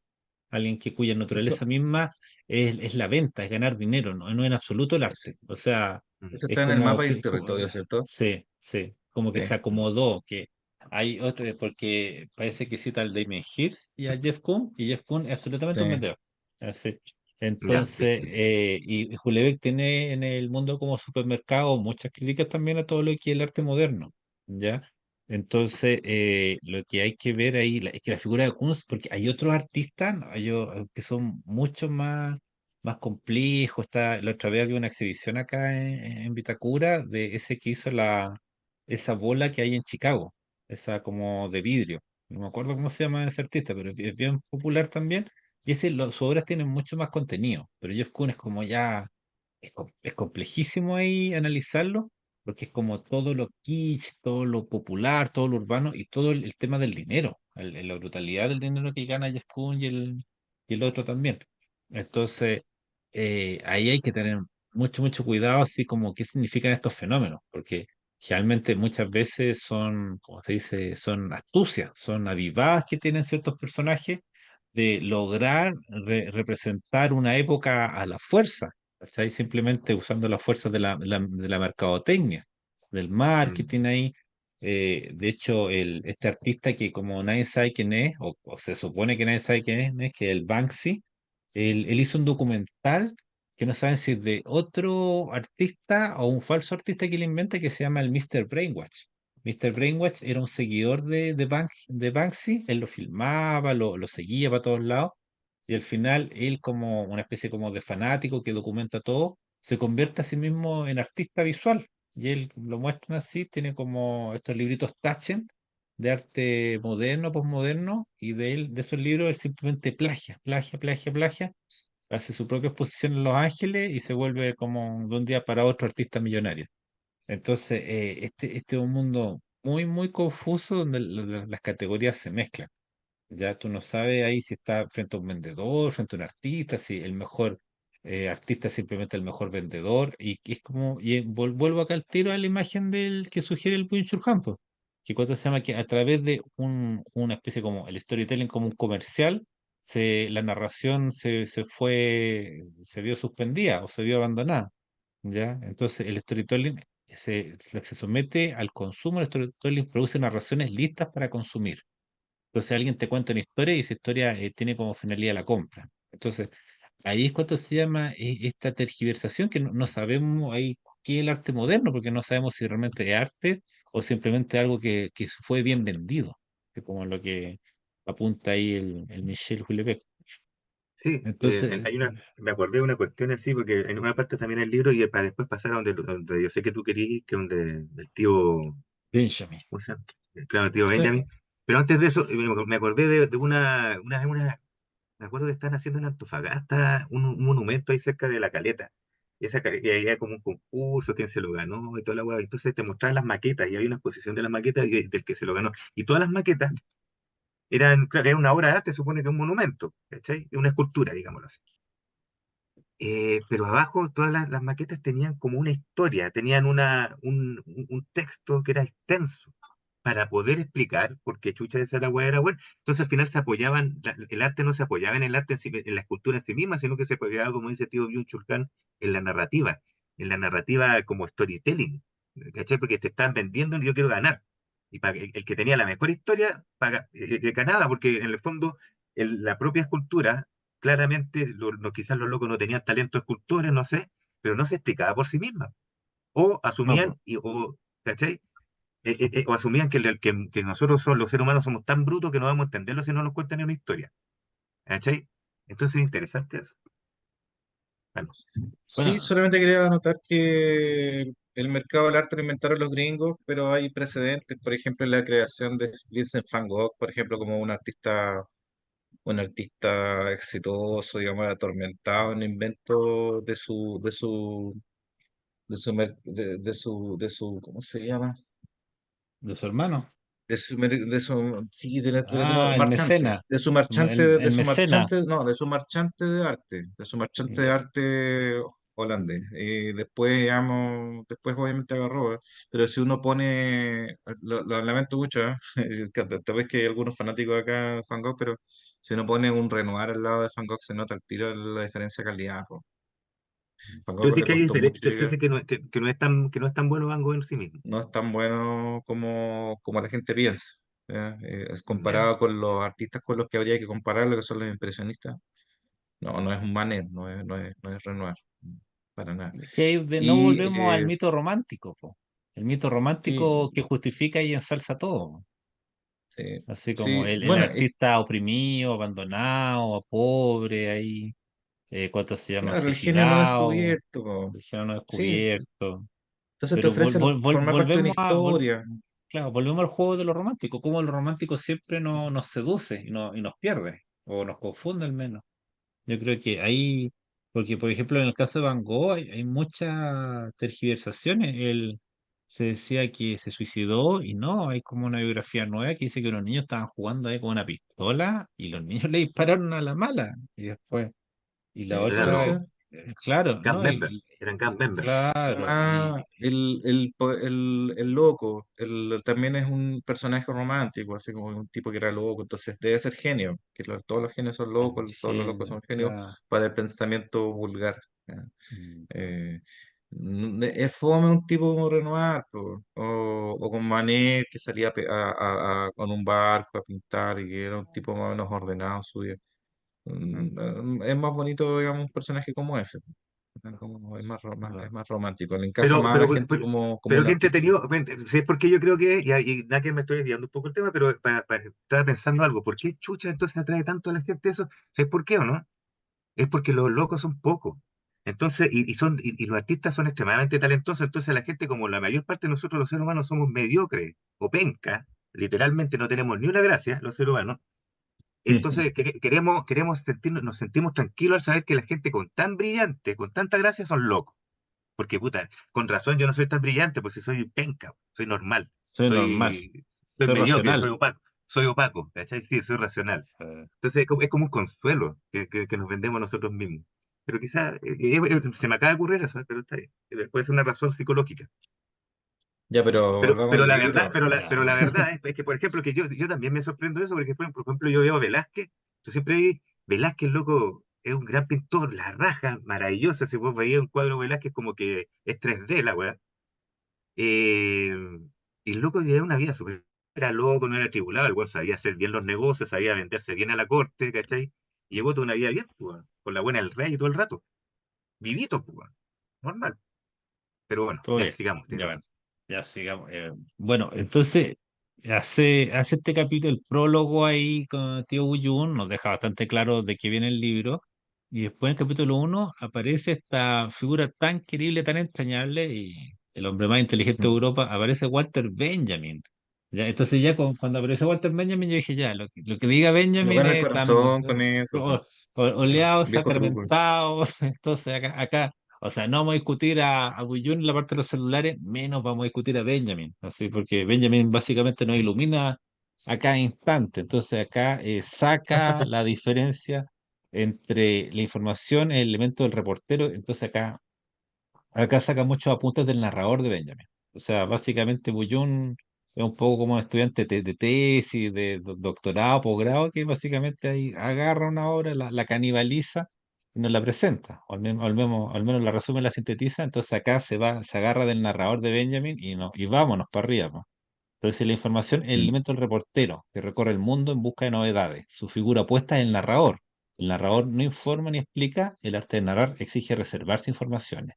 Speaker 5: Alguien cuya
Speaker 4: Eso,
Speaker 5: naturaleza misma es la venta, es ganar dinero, no, no en absoluto el arte.
Speaker 4: ese-
Speaker 5: O sea,
Speaker 3: Mm.
Speaker 4: eso
Speaker 5: es
Speaker 4: está en el
Speaker 5: como
Speaker 4: mapa del
Speaker 5: que,
Speaker 4: territorio, ¿cierto?
Speaker 5: sí, sí, como que
Speaker 4: Sí.
Speaker 5: se acomodó, que hay otro, porque parece que cita al Damien Hirst y a Jeff Koons, y Jeff Koons es absolutamente un
Speaker 4: Sí.
Speaker 5: vendedor. Así.
Speaker 3: Ya, sí.
Speaker 5: Entonces, y Houellebecq tiene en el mundo como supermercado muchas críticas también a todo lo que es el arte moderno, ¿ya? Entonces, lo que hay que ver ahí es que la figura de Kunz, porque hay otros artistas, ¿no? Que son mucho más complejos. La otra vez había una exhibición acá en Vitacura de ese que hizo esa bola que hay en Chicago, esa como de vidrio. No me acuerdo cómo se llama ese artista, pero es bien popular también. Y sus obras tienen mucho más contenido, pero Jeff Koons es como ya, es complejísimo ahí analizarlo porque es como todo lo kitsch, todo lo popular, todo lo urbano y todo el tema del dinero, la brutalidad del dinero que gana Jeff Koons y el otro también. Entonces, ahí hay que tener mucho cuidado, así como qué significan estos fenómenos, porque realmente muchas veces son, como se dice, son astucias, son avivadas que tienen ciertos personajes de lograr representar una época a la fuerza. ¿Cachai? Simplemente usando las fuerzas de la mercadotecnia, del
Speaker 3: Mm.
Speaker 5: marketing ahí. De hecho, este artista que como nadie sabe quién es, o se supone que nadie sabe quién es, que es el Banksy, él hizo un documental que no saben si es de otro artista o un falso artista que le inventa que se llama el Mr. Brainwash. Mr. Brainwash era un seguidor de Banksy, él lo filmaba, lo seguía para todos lados, y al final él como una especie como de fanático que documenta todo, se convierte a sí mismo en artista visual. Y él lo muestra así, tiene como estos libritos Taschen de arte moderno, posmoderno, y de él, de esos libros, él simplemente plagia, hace su propia exposición en Los Ángeles y se vuelve como de un día para otro artista millonario. Entonces, este es un mundo muy confuso donde las categorías se mezclan. Ya tú no sabes ahí si está frente a un vendedor, frente a un artista, si el mejor artista es simplemente el mejor vendedor. Y es como, vuelvo acá al tiro a la imagen del que sugiere el Byung-Chul Han, po, que cuando se llama que a través de una especie como el storytelling como un comercial, la narración se vio suspendida o se vio abandonada. ¿Ya? Entonces el storytelling se somete al consumo, el storytelling produce narraciones listas para consumir. Entonces alguien te cuenta una historia y esa historia tiene como finalidad la compra. Entonces ahí es cuando se llama esta tergiversación que no sabemos ahí qué es el arte moderno, porque no sabemos si realmente es arte o simplemente algo que fue bien vendido, que como lo que apunta ahí el Michel Houellebecq.
Speaker 3: Sí,
Speaker 5: Entonces,
Speaker 3: me acordé de una cuestión así, porque en una parte también el libro, y para después pasar a donde yo sé que tú querías ir, que es donde el tío,
Speaker 5: Benjamin.
Speaker 3: ¿cómo se llama? Claro, el tío
Speaker 4: Sí.
Speaker 3: Benjamin. Pero antes de eso, me acordé de me acuerdo que están haciendo en Antofagasta un monumento ahí cerca de la caleta. Y había como un concurso, quién se lo ganó y toda la hueá. Entonces te mostraban las maquetas y había una exposición de las maquetas y del que se lo ganó. Y todas las maquetas eran, claro, era una obra de arte, se supone que un monumento, ¿cachai? Una escultura, digámoslo así. Pero abajo todas las maquetas tenían como una historia, tenían un texto que era extenso para poder explicar por qué chucha esa la weá era buena. Entonces al final se apoyaban, el arte no se apoyaba en el arte en la escultura en sí misma, sino que se apoyaba, como dice tío Byung-Chul Han, en la narrativa como storytelling, ¿cachai? Porque te están vendiendo y yo quiero ganar. Y para el que tenía la mejor historia, ganaba, porque en el fondo la propia escultura, claramente, quizás los locos no tenían talento escultores, no sé, pero no se explicaba por sí misma. O
Speaker 5: No, po.
Speaker 3: asumían, ¿cachai? O asumían que nosotros los seres humanos somos tan brutos que no vamos a entenderlo si no nos cuentan ni una historia. ¿Cachai? Entonces es interesante eso. Bueno,
Speaker 4: Sí,
Speaker 5: Bueno,
Speaker 4: solamente quería anotar que el mercado del arte lo inventaron los gringos, pero hay precedentes, por ejemplo, en la creación de Vincent Van Gogh, por ejemplo, como un artista exitoso, digamos, atormentado en invento de su, ¿cómo se llama?
Speaker 5: de su hermano.
Speaker 4: Sí,
Speaker 5: Ah, el
Speaker 4: marchante,
Speaker 5: mecena. El mecena.
Speaker 4: de su marchante de
Speaker 5: Ya.
Speaker 4: arte holandés. Y después, digamos, después obviamente agarró, pero si uno pone, lo lamento mucho, ¿eh? Que tal vez que hay algunos fanáticos acá de Van Gogh, pero si uno pone un Renoir al lado de Van Gogh se nota al tiro la diferencia de calidad, po. Van
Speaker 3: yo
Speaker 4: Gogh
Speaker 3: sé
Speaker 4: le
Speaker 3: que hay
Speaker 4: costó mucho
Speaker 3: diferencia, yo
Speaker 4: llegar.
Speaker 3: sé que no es tan bueno Van Gogh en sí mismo.
Speaker 4: No es tan bueno como la gente piensa. ¿Ya? Es
Speaker 3: Ya.
Speaker 4: comparado con los artistas con los que habría que compararlo, que son los impresionistas. No, no es un Manet, no es Renoir, para nada.
Speaker 5: Es que ahí de nuevo
Speaker 4: Y
Speaker 5: volvemos al mito romántico, po. El mito
Speaker 4: sí,
Speaker 5: romántico que justifica y ensalza todo.
Speaker 4: sí,
Speaker 5: Así como
Speaker 4: sí,
Speaker 5: el
Speaker 4: bueno,
Speaker 5: artista oprimido, abandonado, pobre, ahí, ¿cuánto se llama?
Speaker 4: claro, el genio no
Speaker 5: Suicidado,
Speaker 4: descubierto, po.
Speaker 5: el género no
Speaker 4: Sí,
Speaker 5: descubierto.
Speaker 4: entonces te
Speaker 5: Pero
Speaker 4: ofrecen formar parte de una
Speaker 5: volvemos
Speaker 4: historia.
Speaker 5: claro, volvemos al juego de lo romántico, como lo romántico siempre nos seduce y nos pierde, o nos confunde al menos. Yo creo que ahí, porque por ejemplo en el caso de Van Gogh hay muchas tergiversaciones. Él se decía que se suicidó y no, hay como una biografía nueva que dice que los niños estaban jugando ahí con una pistola y los niños le dispararon a la mala. Y después, y
Speaker 4: Sí,
Speaker 5: la
Speaker 3: Era
Speaker 4: puede
Speaker 5: otra,
Speaker 4: ser.
Speaker 5: claro,
Speaker 3: gang
Speaker 5: ¿no?
Speaker 3: member, eran gang members.
Speaker 5: Claro,
Speaker 4: Además, el loco, también es un personaje romántico, así como un tipo que era loco, entonces debe ser genio, que todos los genios son
Speaker 5: el
Speaker 4: locos, todos los locos
Speaker 5: genio,
Speaker 4: son genios
Speaker 5: claro.
Speaker 4: para el pensamiento vulgar. ¿Ya?
Speaker 5: Mm.
Speaker 4: Eh, es fome un tipo como Renoir, po, o con Manet que salía con un barco a pintar y que era un tipo más o menos ordenado en su vida.
Speaker 5: Mm.
Speaker 4: Es más bonito, digamos, un personaje como ese. Es más romántico, le encaja
Speaker 3: Pero,
Speaker 4: más a la
Speaker 3: pero,
Speaker 4: gente
Speaker 3: pero,
Speaker 4: como
Speaker 3: pero
Speaker 4: un
Speaker 3: qué
Speaker 4: artista.
Speaker 3: entretenido. ¿Sabes por qué yo creo que, y nada que me estoy desviando un poco el tema, pero estaba pensando algo, ¿por qué chucha entonces atrae tanto a la gente eso? ¿Sabes por qué o no? Es porque los locos son pocos. Entonces, y los artistas son extremadamente talentosos, entonces la gente, como la mayor parte de nosotros los seres humanos somos mediocres o penca, literalmente no tenemos ni una gracia, los seres humanos, entonces queremos sentirnos, nos sentimos tranquilos al saber que la gente con tan brillante, con tanta gracia, son locos. Porque, puta, con razón yo no soy tan brillante, pues si soy penca, soy normal,
Speaker 5: Soy normal,
Speaker 3: soy
Speaker 5: soy
Speaker 3: mediocre,
Speaker 5: racional.
Speaker 3: soy opaco, ¿cachai? Sí, soy racional. Entonces es como un consuelo que nos vendemos nosotros mismos. Pero quizás se me acaba de ocurrir eso, pero está bien. Puede ser una razón psicológica.
Speaker 4: Ya, pero volvamos
Speaker 3: Pero
Speaker 4: al
Speaker 3: la verdad,
Speaker 4: libro. Ya.
Speaker 3: pero la verdad es que, por ejemplo, que yo también me sorprendo de eso, porque, por ejemplo, yo veo a Velázquez, yo siempre vi, Velázquez, loco, es un gran pintor, la raja, maravillosa, si vos veías un cuadro de Velázquez como que es 3D la weá. Eh, y el loco llevaba una vida súper, era loco, no era tribulado, el weón sabía hacer bien los negocios, sabía venderse bien a la corte, ¿cachai? Y llevó toda una vida bien, pues, weón, con la buena del rey y todo el rato, vivito, pues, weón, normal. Pero bueno,
Speaker 5: Todo
Speaker 3: ya,
Speaker 5: bien.
Speaker 3: sigamos, tienes
Speaker 5: Ya bueno,
Speaker 3: razón.
Speaker 5: ya sigamos. Bueno, entonces hace este capítulo, el prólogo ahí con Tío Buyun, nos deja bastante claro de qué viene el libro. Y después en el capítulo 1 aparece esta figura tan querible, tan entrañable, y el hombre más inteligente de
Speaker 3: Mm.
Speaker 5: Europa, aparece Walter Benjamin. Ya, entonces ya cuando aparece Walter Benjamin, yo dije, ya, lo que diga
Speaker 4: Me
Speaker 5: Benjamin
Speaker 4: gana el
Speaker 5: está
Speaker 4: corazón con eso, po.
Speaker 5: oleado,
Speaker 4: Viejo truco.
Speaker 5: sacramentado. Entonces acá o sea, no vamos a discutir a Buyun en la parte de los celulares, menos vamos a discutir a Benjamin, así, porque Benjamin básicamente nos ilumina a cada instante. Entonces acá saca la diferencia entre la información, el elemento del reportero. Entonces acá saca muchos apuntes del narrador de Benjamin. O sea, básicamente Buyun es un poco como un estudiante de tesis, de doctorado, posgrado, que básicamente ahí agarra una obra, la canibaliza y nos la presenta, o al menos la resume, la sintetiza. Entonces acá se agarra del narrador de Benjamin y vámonos para arriba, po. Entonces la información es el
Speaker 3: Mm.
Speaker 5: elemento del reportero, que recorre el mundo en busca de novedades. Su figura opuesta es el narrador. El narrador no informa ni explica, el arte de narrar exige reservarse informaciones.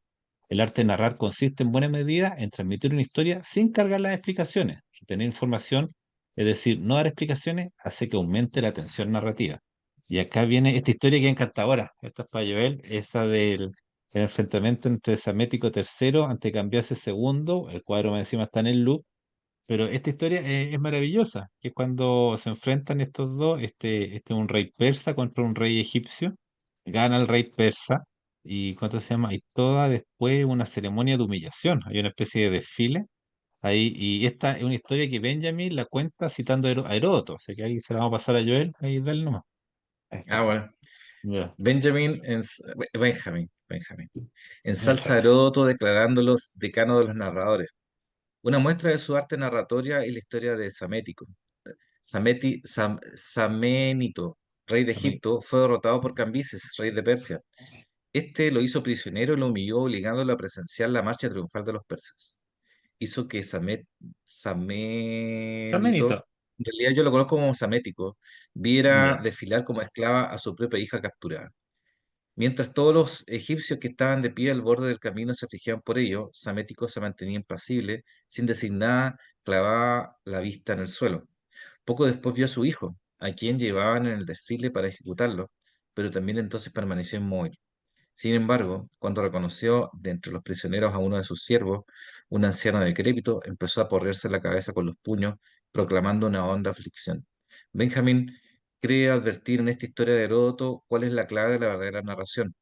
Speaker 5: El arte de narrar consiste en buena medida en transmitir una historia sin cargar las explicaciones. Tener información, es decir, no dar explicaciones, hace que aumente la tensión narrativa. Y acá viene esta historia que es encantadora. Esta es para Joel, esa del el enfrentamiento entre Samético tercero ante Cambiase segundo. El cuadro más encima está en el loop, pero esta historia es maravillosa, que es cuando se enfrentan estos dos, este es un rey persa contra un rey egipcio, gana el rey persa, y ¿cuánto se llama? Y toda después una ceremonia de humillación, hay una especie de desfile ahí, y esta es una historia que Benjamin la cuenta citando a Heródoto, así que ahí se la vamos a pasar a Joel, ahí dale nomás. Ahí
Speaker 4: Ah,
Speaker 5: está.
Speaker 4: bueno.
Speaker 5: Ya,
Speaker 4: Benjamin. Ensalza a
Speaker 5: exacto.
Speaker 4: Heródoto declarándolos decano de los narradores. Una muestra de su arte narratoria y la historia de Samético. Samenito, rey de
Speaker 5: Samani-
Speaker 4: Egipto, fue derrotado por Cambises, rey de Persia. Este lo hizo prisionero y lo humilló, obligándolo a presenciar la marcha triunfal de los persas. Hizo que Saménito,
Speaker 5: Samenito.
Speaker 4: en realidad yo lo conozco como Samético, viera
Speaker 5: Ya.
Speaker 4: desfilar como esclava a su propia hija capturada. Mientras todos los egipcios que estaban de pie al borde del camino se afligían por ello, Samético se mantenía impasible, sin decir nada, clavaba la vista en el suelo. Poco después vio a su hijo, a quien llevaban en el desfile para ejecutarlo, pero también entonces permaneció inmóvil. Sin embargo, cuando reconoció de entre los prisioneros a uno de sus siervos, un anciano decrépito, empezó a porrearse la cabeza con los puños, proclamando una honda aflicción. Benjamín cree advertir en esta historia de Heródoto cuál es la clave de la verdadera narración.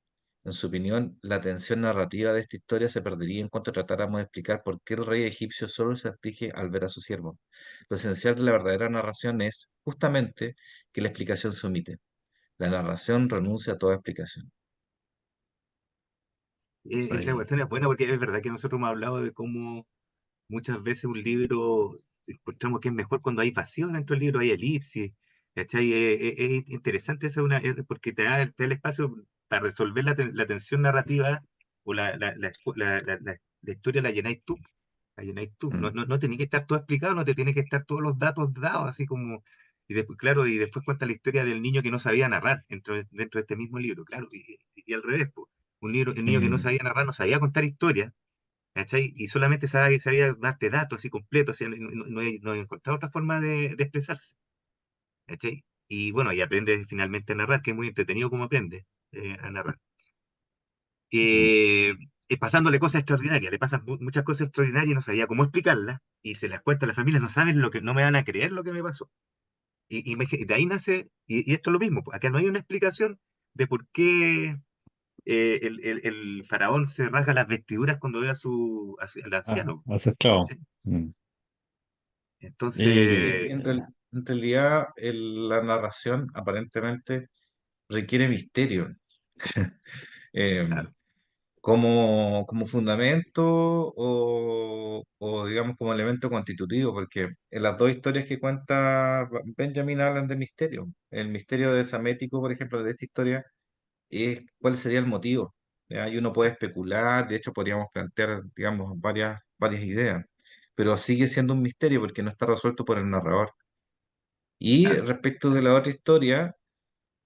Speaker 4: En su opinión, la tensión narrativa de esta historia se perdería en cuanto tratáramos de explicar por qué el rey egipcio solo se aflige al ver a su siervo. Lo esencial de la verdadera narración es, justamente, que la explicación se omite. La narración renuncia a toda explicación.
Speaker 3: Esa
Speaker 5: Ahí.
Speaker 3: cuestión es buena porque es verdad que nosotros hemos hablado de cómo muchas veces un libro encontramos que es mejor cuando hay vacíos dentro del libro, hay elipsis, ¿cachai? Es interesante porque te da el espacio para resolver la tensión narrativa o la historia la llenáis tú. No,
Speaker 5: Mm.
Speaker 3: no, no tenía que estar todo explicado, no te tiene que estar todos los datos dados, así como... Y después, claro, y después cuenta la historia del niño que no sabía narrar dentro de este mismo libro, claro, y al revés, pues. un niño que no
Speaker 4: Mm,
Speaker 3: sabía narrar, no sabía contar historias, ¿cachai? Y solamente sabía darte datos así completos, o sea, no he encontrado otra forma de expresarse, ¿cachai? Y bueno, y aprende finalmente a narrar, que es muy entretenido como aprende a narrar.
Speaker 5: mm.
Speaker 3: eh, Pasándole cosas extraordinarias, le pasan muchas cosas extraordinarias y no sabía cómo explicarlas, y se las cuenta a la familia, no saben lo que, no me van a creer lo que me pasó. Y de ahí nace, y esto es lo mismo, pues, acá no hay una explicación de por qué el faraón se rasga las vestiduras cuando ve al anciano.
Speaker 5: A su esclavo.
Speaker 3: ¿Cachai?
Speaker 5: Mm.
Speaker 4: sí,
Speaker 5: Y
Speaker 3: Entonces,
Speaker 4: en realidad la narración aparentemente requiere misterio. Eh,
Speaker 3: claro,
Speaker 4: como fundamento o, digamos como elemento constitutivo, porque en las dos historias que cuenta Benjamin hablan de misterio. El misterio de Samético, por ejemplo, de esta historia, es cuál sería el motivo. ¿Ya? Y uno puede especular, de hecho podríamos plantear, digamos, varias ideas, pero sigue siendo un misterio porque no está resuelto por el narrador. Y
Speaker 3: claro,
Speaker 4: respecto de la otra historia,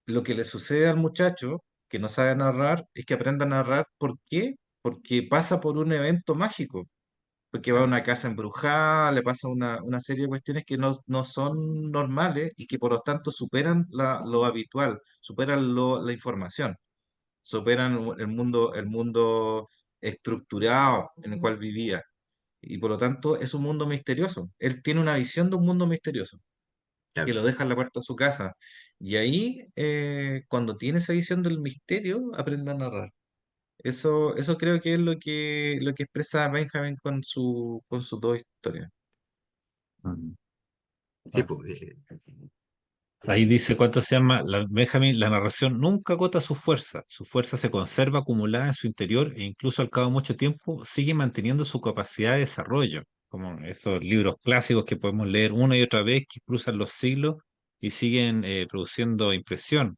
Speaker 4: lo que le sucede al muchacho que no sabe narrar es que aprende a narrar. ¿Por qué? Porque pasa por un evento mágico, porque va a
Speaker 3: claro,
Speaker 4: una casa embrujada, le pasa una serie de cuestiones que no son normales y que por lo tanto superan lo habitual, superan la información, superan el mundo estructurado en el cual vivía. Y por lo tanto es un mundo misterioso. Él tiene una visión de un mundo misterioso que
Speaker 3: claro.
Speaker 4: lo deja en la puerta de su casa. Y ahí, cuando tiene esa visión del misterio, aprende a narrar. Eso creo que es lo que expresa Benjamin con sus dos historias.
Speaker 5: mm,
Speaker 3: Sí,
Speaker 5: pues,
Speaker 3: pues,
Speaker 5: ahí dice cuánto se llama Benjamin, la narración nunca agota su fuerza se conserva acumulada en su interior e incluso al cabo de mucho tiempo sigue manteniendo su capacidad de desarrollo, como esos libros clásicos que podemos leer una y otra vez, que cruzan los siglos y siguen produciendo impresión.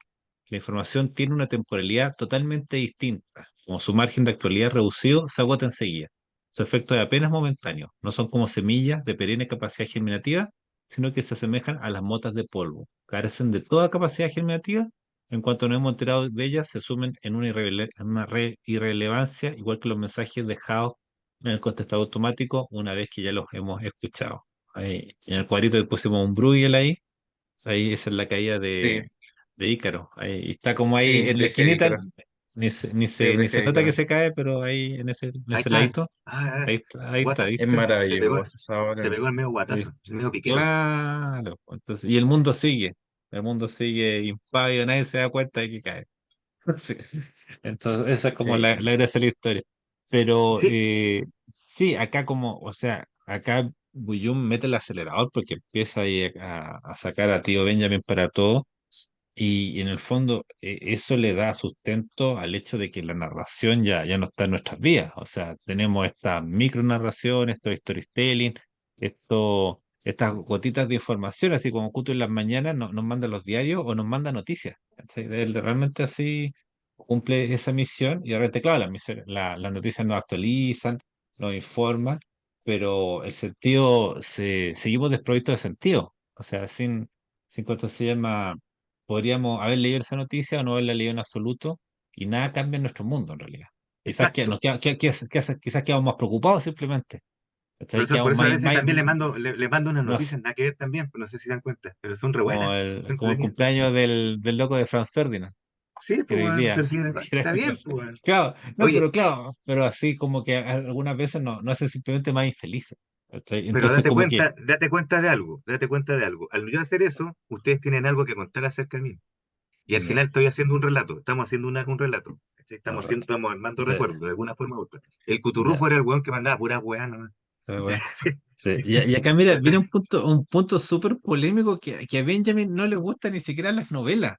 Speaker 5: La información tiene una temporalidad totalmente distinta, como su margen de actualidad reducido se agota enseguida. Su efecto es apenas momentáneo, no son como semillas de perenne capacidad germinativa, sino que se asemejan a las motas de polvo. Carecen de toda capacidad germinativa. En cuanto nos hemos enterado de ellas, se sumen en una irrelevancia, igual que los mensajes dejados en el contestador automático una vez que ya los hemos escuchado. Ahí, en el cuadrito le pusimos un Bruegel ahí esa es la caída
Speaker 4: Sí,
Speaker 5: de Ícaro. Ahí está como ahí
Speaker 4: sí,
Speaker 5: en la
Speaker 4: viaje de
Speaker 5: esquinita,
Speaker 4: Ícaro. Sí,
Speaker 5: ni
Speaker 4: viaje
Speaker 5: se
Speaker 4: de
Speaker 5: nota que
Speaker 4: Ícaro.
Speaker 5: se cae, pero ahí en
Speaker 3: ahí
Speaker 5: ese
Speaker 3: está.
Speaker 5: ladito, ahí está,
Speaker 3: Guata.
Speaker 4: Es
Speaker 5: ¿viste?
Speaker 4: maravilloso esa
Speaker 3: Se
Speaker 4: obra.
Speaker 3: pegó el medio
Speaker 5: Eh,
Speaker 3: guatazo, el medio piquero.
Speaker 5: claro, pues, entonces, y el mundo sigue impávido, nadie se da cuenta de que cae. Sí. Entonces, esa es como
Speaker 4: Sí,
Speaker 5: la gracia de la historia. Pero
Speaker 3: Sí,
Speaker 5: sí, acá como, o sea, acá Bullum mete el acelerador porque empieza ahí a sacar a tío Benjamin para todo. Y en el fondo, eso le da sustento al hecho de que la narración ya no está en nuestras vidas. O sea, tenemos esta micronarración, esto de storytelling, estas gotitas de información, así como Cuto en las mañanas nos manda los diarios o nos manda noticias. ¿Cachai? Él realmente así cumple esa misión y realmente, claro, las noticias nos actualizan, nos informan, pero el sentido, seguimos desprovistos de sentido. O sea, sin cuánto se llama podríamos haber leído esa noticia o no haberla leído en absoluto y nada cambia en nuestro mundo en realidad. Quizás que,
Speaker 3: exacto.
Speaker 5: quizás quedamos más preocupados simplemente.
Speaker 3: Por
Speaker 5: ¿Cachai?
Speaker 3: eso, por
Speaker 5: Quedamos
Speaker 3: eso a veces también le mando unas
Speaker 5: no sé,
Speaker 3: noticias, nada que ver también, pues no sé si se dan cuenta, pero son re buenas, son
Speaker 5: como el
Speaker 3: entretenidas.
Speaker 5: cumpleaños del loco de Franz Ferdinand,
Speaker 3: Sí,
Speaker 5: que
Speaker 3: pues,
Speaker 5: era hoy
Speaker 3: weón, pero
Speaker 5: día.
Speaker 3: sí,
Speaker 5: que era-
Speaker 3: está bien, pues, weón.
Speaker 5: Claro, no,
Speaker 3: Oye,
Speaker 5: pero así como que algunas veces no hacen simplemente más infelices. ¿Cachai?
Speaker 3: pero
Speaker 5: Entonces como que,
Speaker 3: date cuenta de algo, date cuenta de algo. Al yo hacer eso, ustedes tienen algo que contar acerca de mí. Y al
Speaker 5: no,
Speaker 3: final estoy haciendo un relato, estamos haciendo un relato. ¿Cachai?
Speaker 5: no, rato.
Speaker 3: Estamos armando
Speaker 5: Sí,
Speaker 3: recuerdos, de alguna forma u otra. El
Speaker 5: ya,
Speaker 3: Cuturrufo era el weón que mandaba pura weá, ¿no?
Speaker 5: bueno. Sí, y acá mira, viene
Speaker 3: ¿Cachai?
Speaker 5: un punto súper polémico que a Benjamin no le gusta ni siquiera las novelas.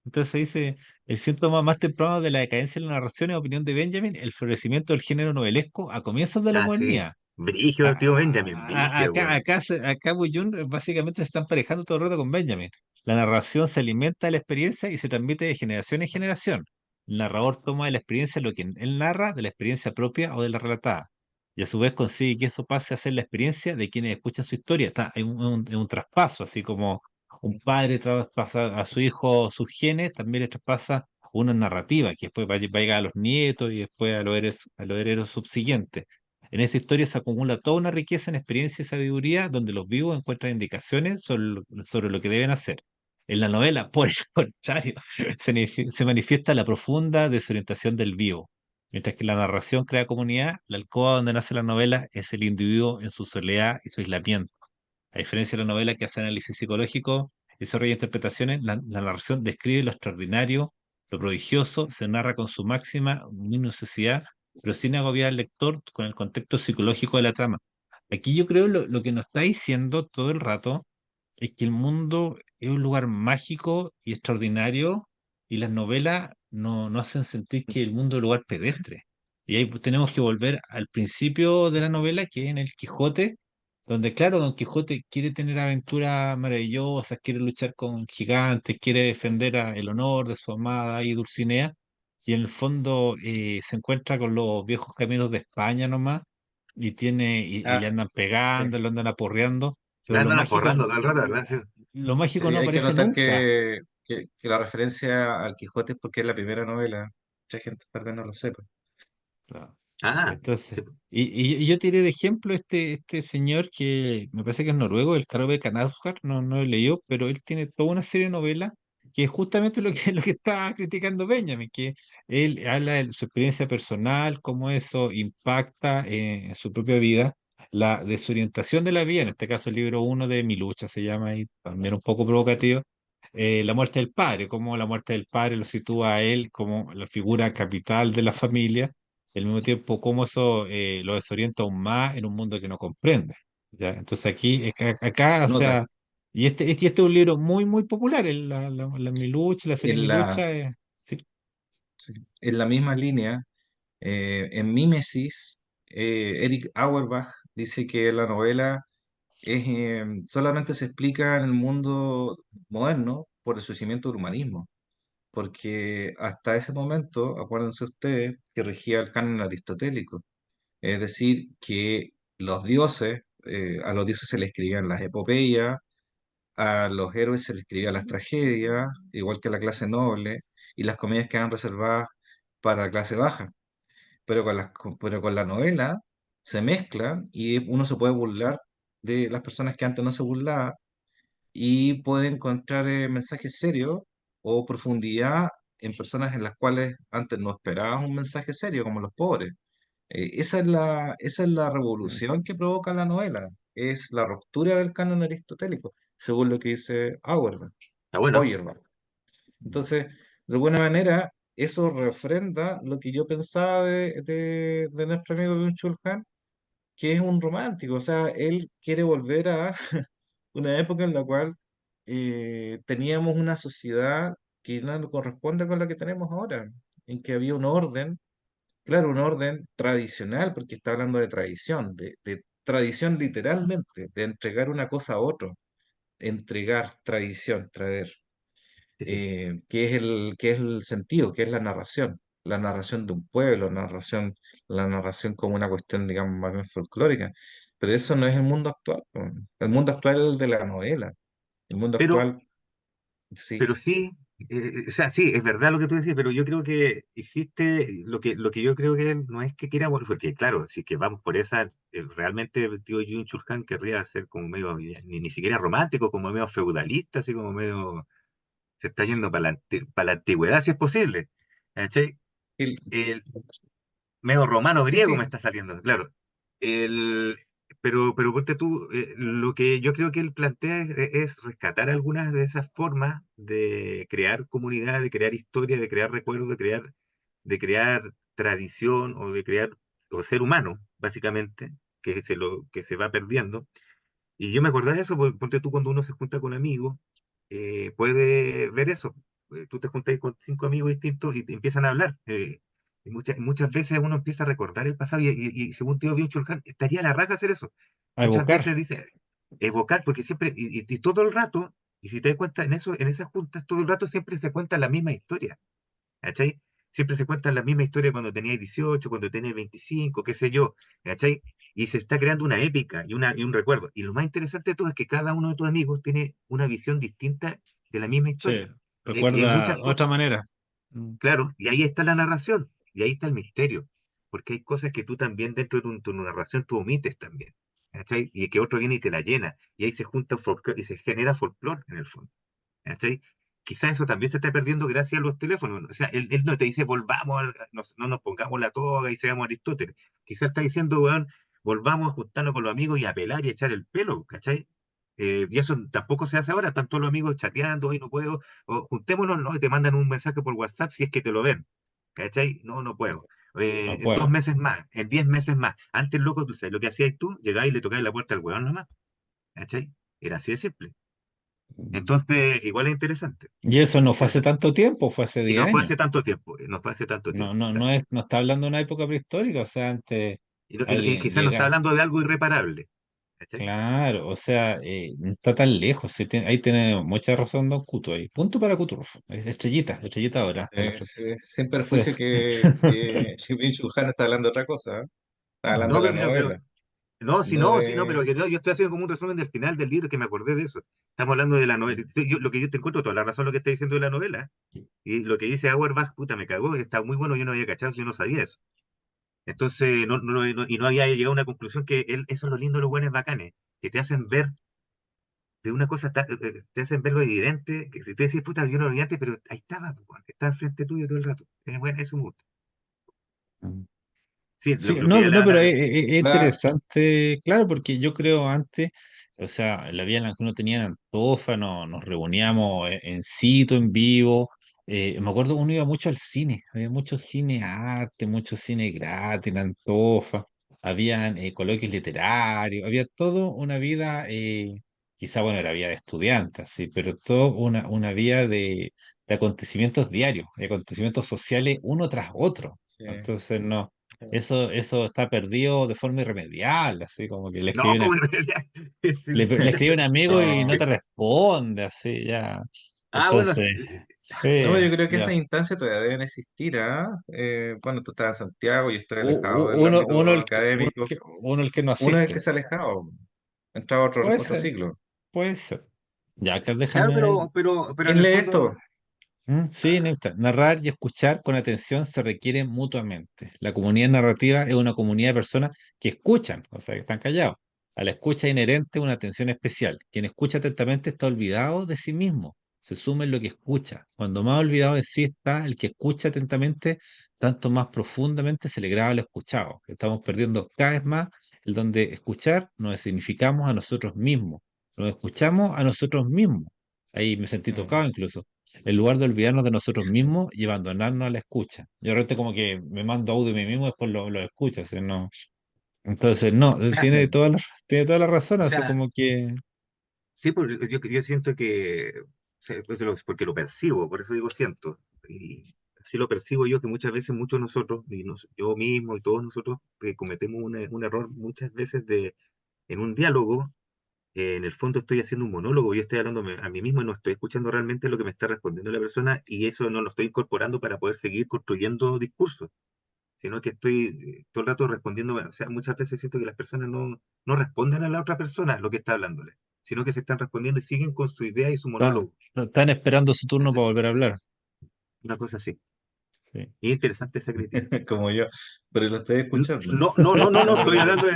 Speaker 5: Entonces dice, el síntoma más temprano de la decadencia de la narración es opinión de Benjamin, el florecimiento del género novelesco a comienzos de la
Speaker 3: Ah, sí.
Speaker 5: modernidad.
Speaker 3: Brigio, el tío Benjamin, brigio, weón.
Speaker 5: Acá Buyun básicamente se está emparejando todo el rato con Benjamin. La narración se alimenta de la experiencia y se transmite de generación en generación. El narrador toma de la experiencia lo que él narra, de la experiencia propia o de la relatada. Y a su vez consigue que eso pase a ser la experiencia de quienes escuchan su historia. Hay un traspaso, así como un padre traspasa a su hijo sus genes, también le traspasa una narrativa que después va a llegar a los nietos y después a los herederos subsiguientes. En esa historia se acumula toda una riqueza en experiencia y sabiduría donde los vivos encuentran indicaciones sobre lo que deben hacer. En la novela, por el contrario, se manifiesta la profunda desorientación del vivo. Mientras que la narración crea comunidad, la alcoba donde nace la novela es el individuo en su soledad y su aislamiento. A diferencia de la novela que hace análisis psicológico, desarrolla interpretaciones, la narración describe lo extraordinario, lo prodigioso, se narra con su máxima minuciosidad, pero sin agobiar al lector con el contexto psicológico de la trama. Aquí yo creo lo que nos está diciendo todo el rato es que el mundo es un lugar mágico y extraordinario y las novelas no hacen sentir que el mundo es un lugar pedestre. Y ahí pues tenemos que volver al principio de la novela, que es en el Quijote, donde claro, Don Quijote quiere tener aventuras maravillosas, quiere luchar con gigantes, quiere defender el honor de su amada y Dulcinea, y en el fondo se encuentra con los viejos caminos de España nomás, y le
Speaker 4: Ah,
Speaker 5: andan
Speaker 4: sí.
Speaker 5: pegando, lo andan apurreando,
Speaker 3: La
Speaker 5: pero
Speaker 3: andan aporrando todo el rato, ¿verdad? Sí.
Speaker 5: lo mágico
Speaker 4: Sí,
Speaker 5: no
Speaker 4: hay que
Speaker 5: aparece
Speaker 4: notar
Speaker 5: nunca.
Speaker 4: que la referencia al Quijote es porque es la primera novela. Mucha gente tal vez no lo sepa.
Speaker 5: Claro.
Speaker 3: Ah,
Speaker 5: Entonces,
Speaker 3: sí.
Speaker 5: y yo tiré de ejemplo este señor que me parece que es noruego, el Karobe Knausgård, no lo he leído, pero él tiene toda una serie de novelas que es justamente lo que está criticando Benjamin, que él habla de su experiencia personal, cómo eso impacta en su propia vida, la desorientación de la vida, en este caso el libro uno de Mi lucha se llama, y también un poco provocativo, la muerte del padre, cómo la muerte del padre lo sitúa a él como la figura capital de la familia y al mismo tiempo cómo eso lo desorienta aún más en un mundo que no comprende. ¿Ya? Entonces aquí, acá,
Speaker 4: Se
Speaker 5: o
Speaker 4: nota.
Speaker 5: sea, y este es un libro muy popular, Mi lucha, la serie
Speaker 4: En
Speaker 5: Mi
Speaker 4: la,
Speaker 5: lucha, sí,
Speaker 4: sí, en la misma línea, en Mímesis, Eric Auerbach dice que la novela solamente se explica en el mundo moderno por el surgimiento del humanismo, porque hasta ese momento, acuérdense ustedes, que regía el canon aristotélico, es decir, que los dioses, a los dioses se les escribían las epopeyas, a los héroes se les escribían las tragedias, igual que a la clase noble, y las comedias quedan reservadas para la clase baja. Pero con la novela se mezclan y uno se puede burlar de las personas que antes no se burlaba y puede encontrar mensajes serios o profundidad en personas en las cuales antes no esperabas un mensaje serio, como los pobres. Esa es la revolución que provoca la novela, es la ruptura del canon aristotélico, según lo que dice
Speaker 3: Está bueno.
Speaker 4: Auerbach. Entonces, de alguna manera, eso refrenda lo que yo pensaba de nuestro amigo Byung-Chul Han, que es un romántico, o sea, él quiere volver a una época en la cual teníamos una sociedad que no corresponde con la que tenemos ahora, en que había un orden, claro, un orden tradicional, porque está hablando de tradición, de tradición literalmente, de entregar una cosa a otro, entregar, tradición, traer,
Speaker 3: Sí, sí.
Speaker 4: que es el sentido, que es la narración de un pueblo, la narración como una cuestión, digamos, más bien folclórica. Pero eso no es el mundo actual, po. El mundo actual es el de la novela. El mundo
Speaker 3: Pero,
Speaker 4: actual, sí,
Speaker 3: pero sí, o sea, sí, es verdad lo que tú decís, pero yo creo que hiciste lo que yo creo que no es que quiera, porque claro, si que vamos por esa, realmente el tío Jun Chulhan querría ser como medio, ni siquiera romántico, como medio feudalista, así como medio, se está yendo para la antigüedad, si es posible. ¿Cachai?
Speaker 4: el-
Speaker 3: El medio romano
Speaker 4: sí,
Speaker 3: griego
Speaker 4: sí,
Speaker 3: me está saliendo, claro. El, pero ponte tú, lo que yo creo que él plantea es rescatar algunas de esas formas de crear comunidad, de crear historia, de crear recuerdos, de crear tradición o de crear o ser humano, básicamente, que se va perdiendo. Y yo me acordaba de eso, ponte tú cuando uno se junta con amigos, puede ver eso. Tú te juntas con 5 amigos distintos y te empiezan a hablar. Y muchas veces uno empieza a recordar el pasado y según Tío Byung Chul Han, estaría a la raja hacer eso.
Speaker 5: a
Speaker 3: Muchas
Speaker 5: evocar.
Speaker 3: veces dice evocar, porque siempre, y todo el rato, y si te das cuenta, en esas juntas, todo el rato siempre se cuenta la misma historia. ¿Cachai? Siempre se cuentan la misma historia cuando tenías 18, cuando tenías 25, qué sé yo, ¿cachai? Y se está creando una épica y un recuerdo. Y lo más interesante de todo es que cada uno de tus amigos tiene una visión distinta de la misma
Speaker 5: Sí,
Speaker 3: historia. Y hay
Speaker 5: recuerda
Speaker 3: muchas
Speaker 5: de
Speaker 3: cosas,
Speaker 5: otra manera. Mm.
Speaker 3: Claro, y ahí está la narración, y ahí está el misterio, porque hay cosas que tú también dentro de tu narración tú omites también, ¿cachai? Y que otro viene y te la llena, y ahí se junta un folclore y se genera folclore en el fondo, ¿cachai? Quizás eso también se está perdiendo gracias a los teléfonos. O sea, él no te dice volvamos, no nos pongamos la toga y seamos Aristóteles. Quizás está diciendo, weón, volvamos a juntarnos con los amigos y a pelar y a echar el pelo, ¿cachai? Y eso tampoco se hace ahora, están todos los amigos chateando, hoy no puedo, o juntémonos, no, y te mandan un mensaje por WhatsApp si es que te lo ven, ¿cachai? No, no puedo.
Speaker 5: No
Speaker 3: En dos
Speaker 5: puedo.
Speaker 3: meses más, en 10 meses más. Antes, loco, tú sabes, lo que hacías tú, llegabas y le tocabas la puerta al weón nomás, ¿cachai? Era así de simple.
Speaker 5: Mm.
Speaker 3: Entonces, igual es interesante.
Speaker 5: Y eso no fue hace
Speaker 3: Interesante.
Speaker 5: tanto tiempo, fue hace
Speaker 3: Y
Speaker 5: 10
Speaker 3: no fue
Speaker 5: años.
Speaker 3: hace tanto tiempo, no fue hace tanto
Speaker 5: No,
Speaker 3: tiempo,
Speaker 5: no,
Speaker 3: claro.
Speaker 5: no está hablando de una época prehistórica, o sea, antes
Speaker 3: Y
Speaker 5: alguien
Speaker 3: quizás no está
Speaker 5: llega.
Speaker 3: hablando de algo irreparable, ¿cachai?
Speaker 5: Claro, o sea, no está tan lejos. Sí, ahí tiene mucha razón Don Cuto ahí. Punto para Cuturfo. Estrellita, estrellita ahora en la frente.
Speaker 4: Sin
Speaker 5: Sí.
Speaker 4: perjuicio que Byung-Chul Han está hablando de otra cosa, ¿eh? Está hablando
Speaker 3: No,
Speaker 4: de la
Speaker 3: pero
Speaker 4: novela,
Speaker 3: no,
Speaker 4: no
Speaker 3: sí, no,
Speaker 4: de...
Speaker 3: pero yo estoy haciendo como un resumen del final del libro que me acordé de eso. Estamos hablando de la novela. Sí, lo que yo te encuentro toda la razón lo que está diciendo de la novela. Y lo que dice Auerbach, puta, me cagó, está muy bueno, yo no había cachado, yo no sabía eso. Entonces, y no había llegado a una conclusión que eso es lo lindo de los buenos bacanes, que te hacen ver de una cosa, te hacen ver lo evidente, que si tú decís, puta, yo no lo vi antes, pero ahí estaba, pues, weón, está enfrente tuyo todo el rato. Bueno, eso me gusta. Sí,
Speaker 5: Sí,
Speaker 3: lo que
Speaker 5: no,
Speaker 3: ya
Speaker 5: no, pero
Speaker 3: la,
Speaker 5: es
Speaker 4: La,
Speaker 5: interesante, claro, porque yo creo antes, o sea, la vida en la que uno tenía en Antofa, nos reuníamos en sitio, en vivo. Me acuerdo que uno iba mucho al cine, había mucho cine arte, mucho cine gratis en Antofa, habían coloquios literarios, había toda una vida, quizá, bueno, era vida de estudiantes, sí, pero toda una vida de acontecimientos diarios, de acontecimientos sociales uno tras otro.
Speaker 4: sí.
Speaker 5: Entonces, no. Eso está perdido de forma irremediable, así como que
Speaker 3: no, como en realidad.
Speaker 5: le escribe un amigo y no
Speaker 4: No,
Speaker 5: te responde, así ya.
Speaker 3: Ah, bueno,
Speaker 5: Entonces,
Speaker 4: no,
Speaker 5: sí,
Speaker 4: yo creo que esas
Speaker 5: ya.
Speaker 4: instancias todavía deben existir, ¿ah? Bueno, tú estás en Santiago, yo estoy alejado del
Speaker 5: Uno,
Speaker 4: ámbito académico.
Speaker 5: uno el que no
Speaker 4: Uno es el que
Speaker 5: asiste.
Speaker 4: se ha alejado, entraba a
Speaker 5: Puede
Speaker 4: otro
Speaker 5: ser,
Speaker 4: siglo.
Speaker 5: puede ser. Ya, que
Speaker 3: claro,
Speaker 5: déjame.
Speaker 3: pero en
Speaker 4: ¿Quién
Speaker 3: el
Speaker 4: lee
Speaker 3: fondo,
Speaker 4: esto?
Speaker 5: Sí, Neusta. Narrar y escuchar con atención se requieren mutuamente. La comunidad narrativa es una comunidad de personas que escuchan, o sea, que están callados. A la escucha inherente una atención especial. Quien escucha atentamente está olvidado de sí mismo. Se suma en lo que escucha. Cuando más olvidado de sí está el que escucha atentamente, tanto más profundamente se le graba lo escuchado. Estamos perdiendo cada vez más el donde escuchar nos significamos a nosotros mismos. Nos escuchamos a nosotros mismos. Ahí me sentí
Speaker 4: Mm.
Speaker 5: tocado incluso en lugar de olvidarnos de nosotros mismos y abandonarnos a la escucha. Yo realmente como que me mando audio de mí mismo y después lo escucho, así, no. Entonces, no,
Speaker 4: Claro.
Speaker 5: tiene toda la razón,
Speaker 3: o
Speaker 5: así
Speaker 3: sea,
Speaker 5: como que,
Speaker 3: sí, porque yo siento que, o sea, porque lo percibo, por eso digo siento, y así lo percibo yo, que muchas veces muchos de nosotros, yo mismo y todos nosotros, cometemos un error muchas veces en un diálogo, en el fondo estoy haciendo un monólogo, yo estoy hablando a mí mismo y no estoy escuchando realmente lo que me está respondiendo la persona, y eso no lo estoy incorporando para poder seguir construyendo discursos, sino que estoy todo el rato respondiendo, o sea, muchas veces siento que las personas no responden a la otra persona lo que está hablándole, sino que se están respondiendo y siguen con su idea y su monólogo.
Speaker 5: están esperando su turno
Speaker 3: ¿Cachai?
Speaker 5: para volver a hablar.
Speaker 3: Una cosa así.
Speaker 5: Sí.
Speaker 3: Y es interesante esa crítica.
Speaker 4: Como yo, pero lo estoy escuchando.
Speaker 3: No, estoy hablando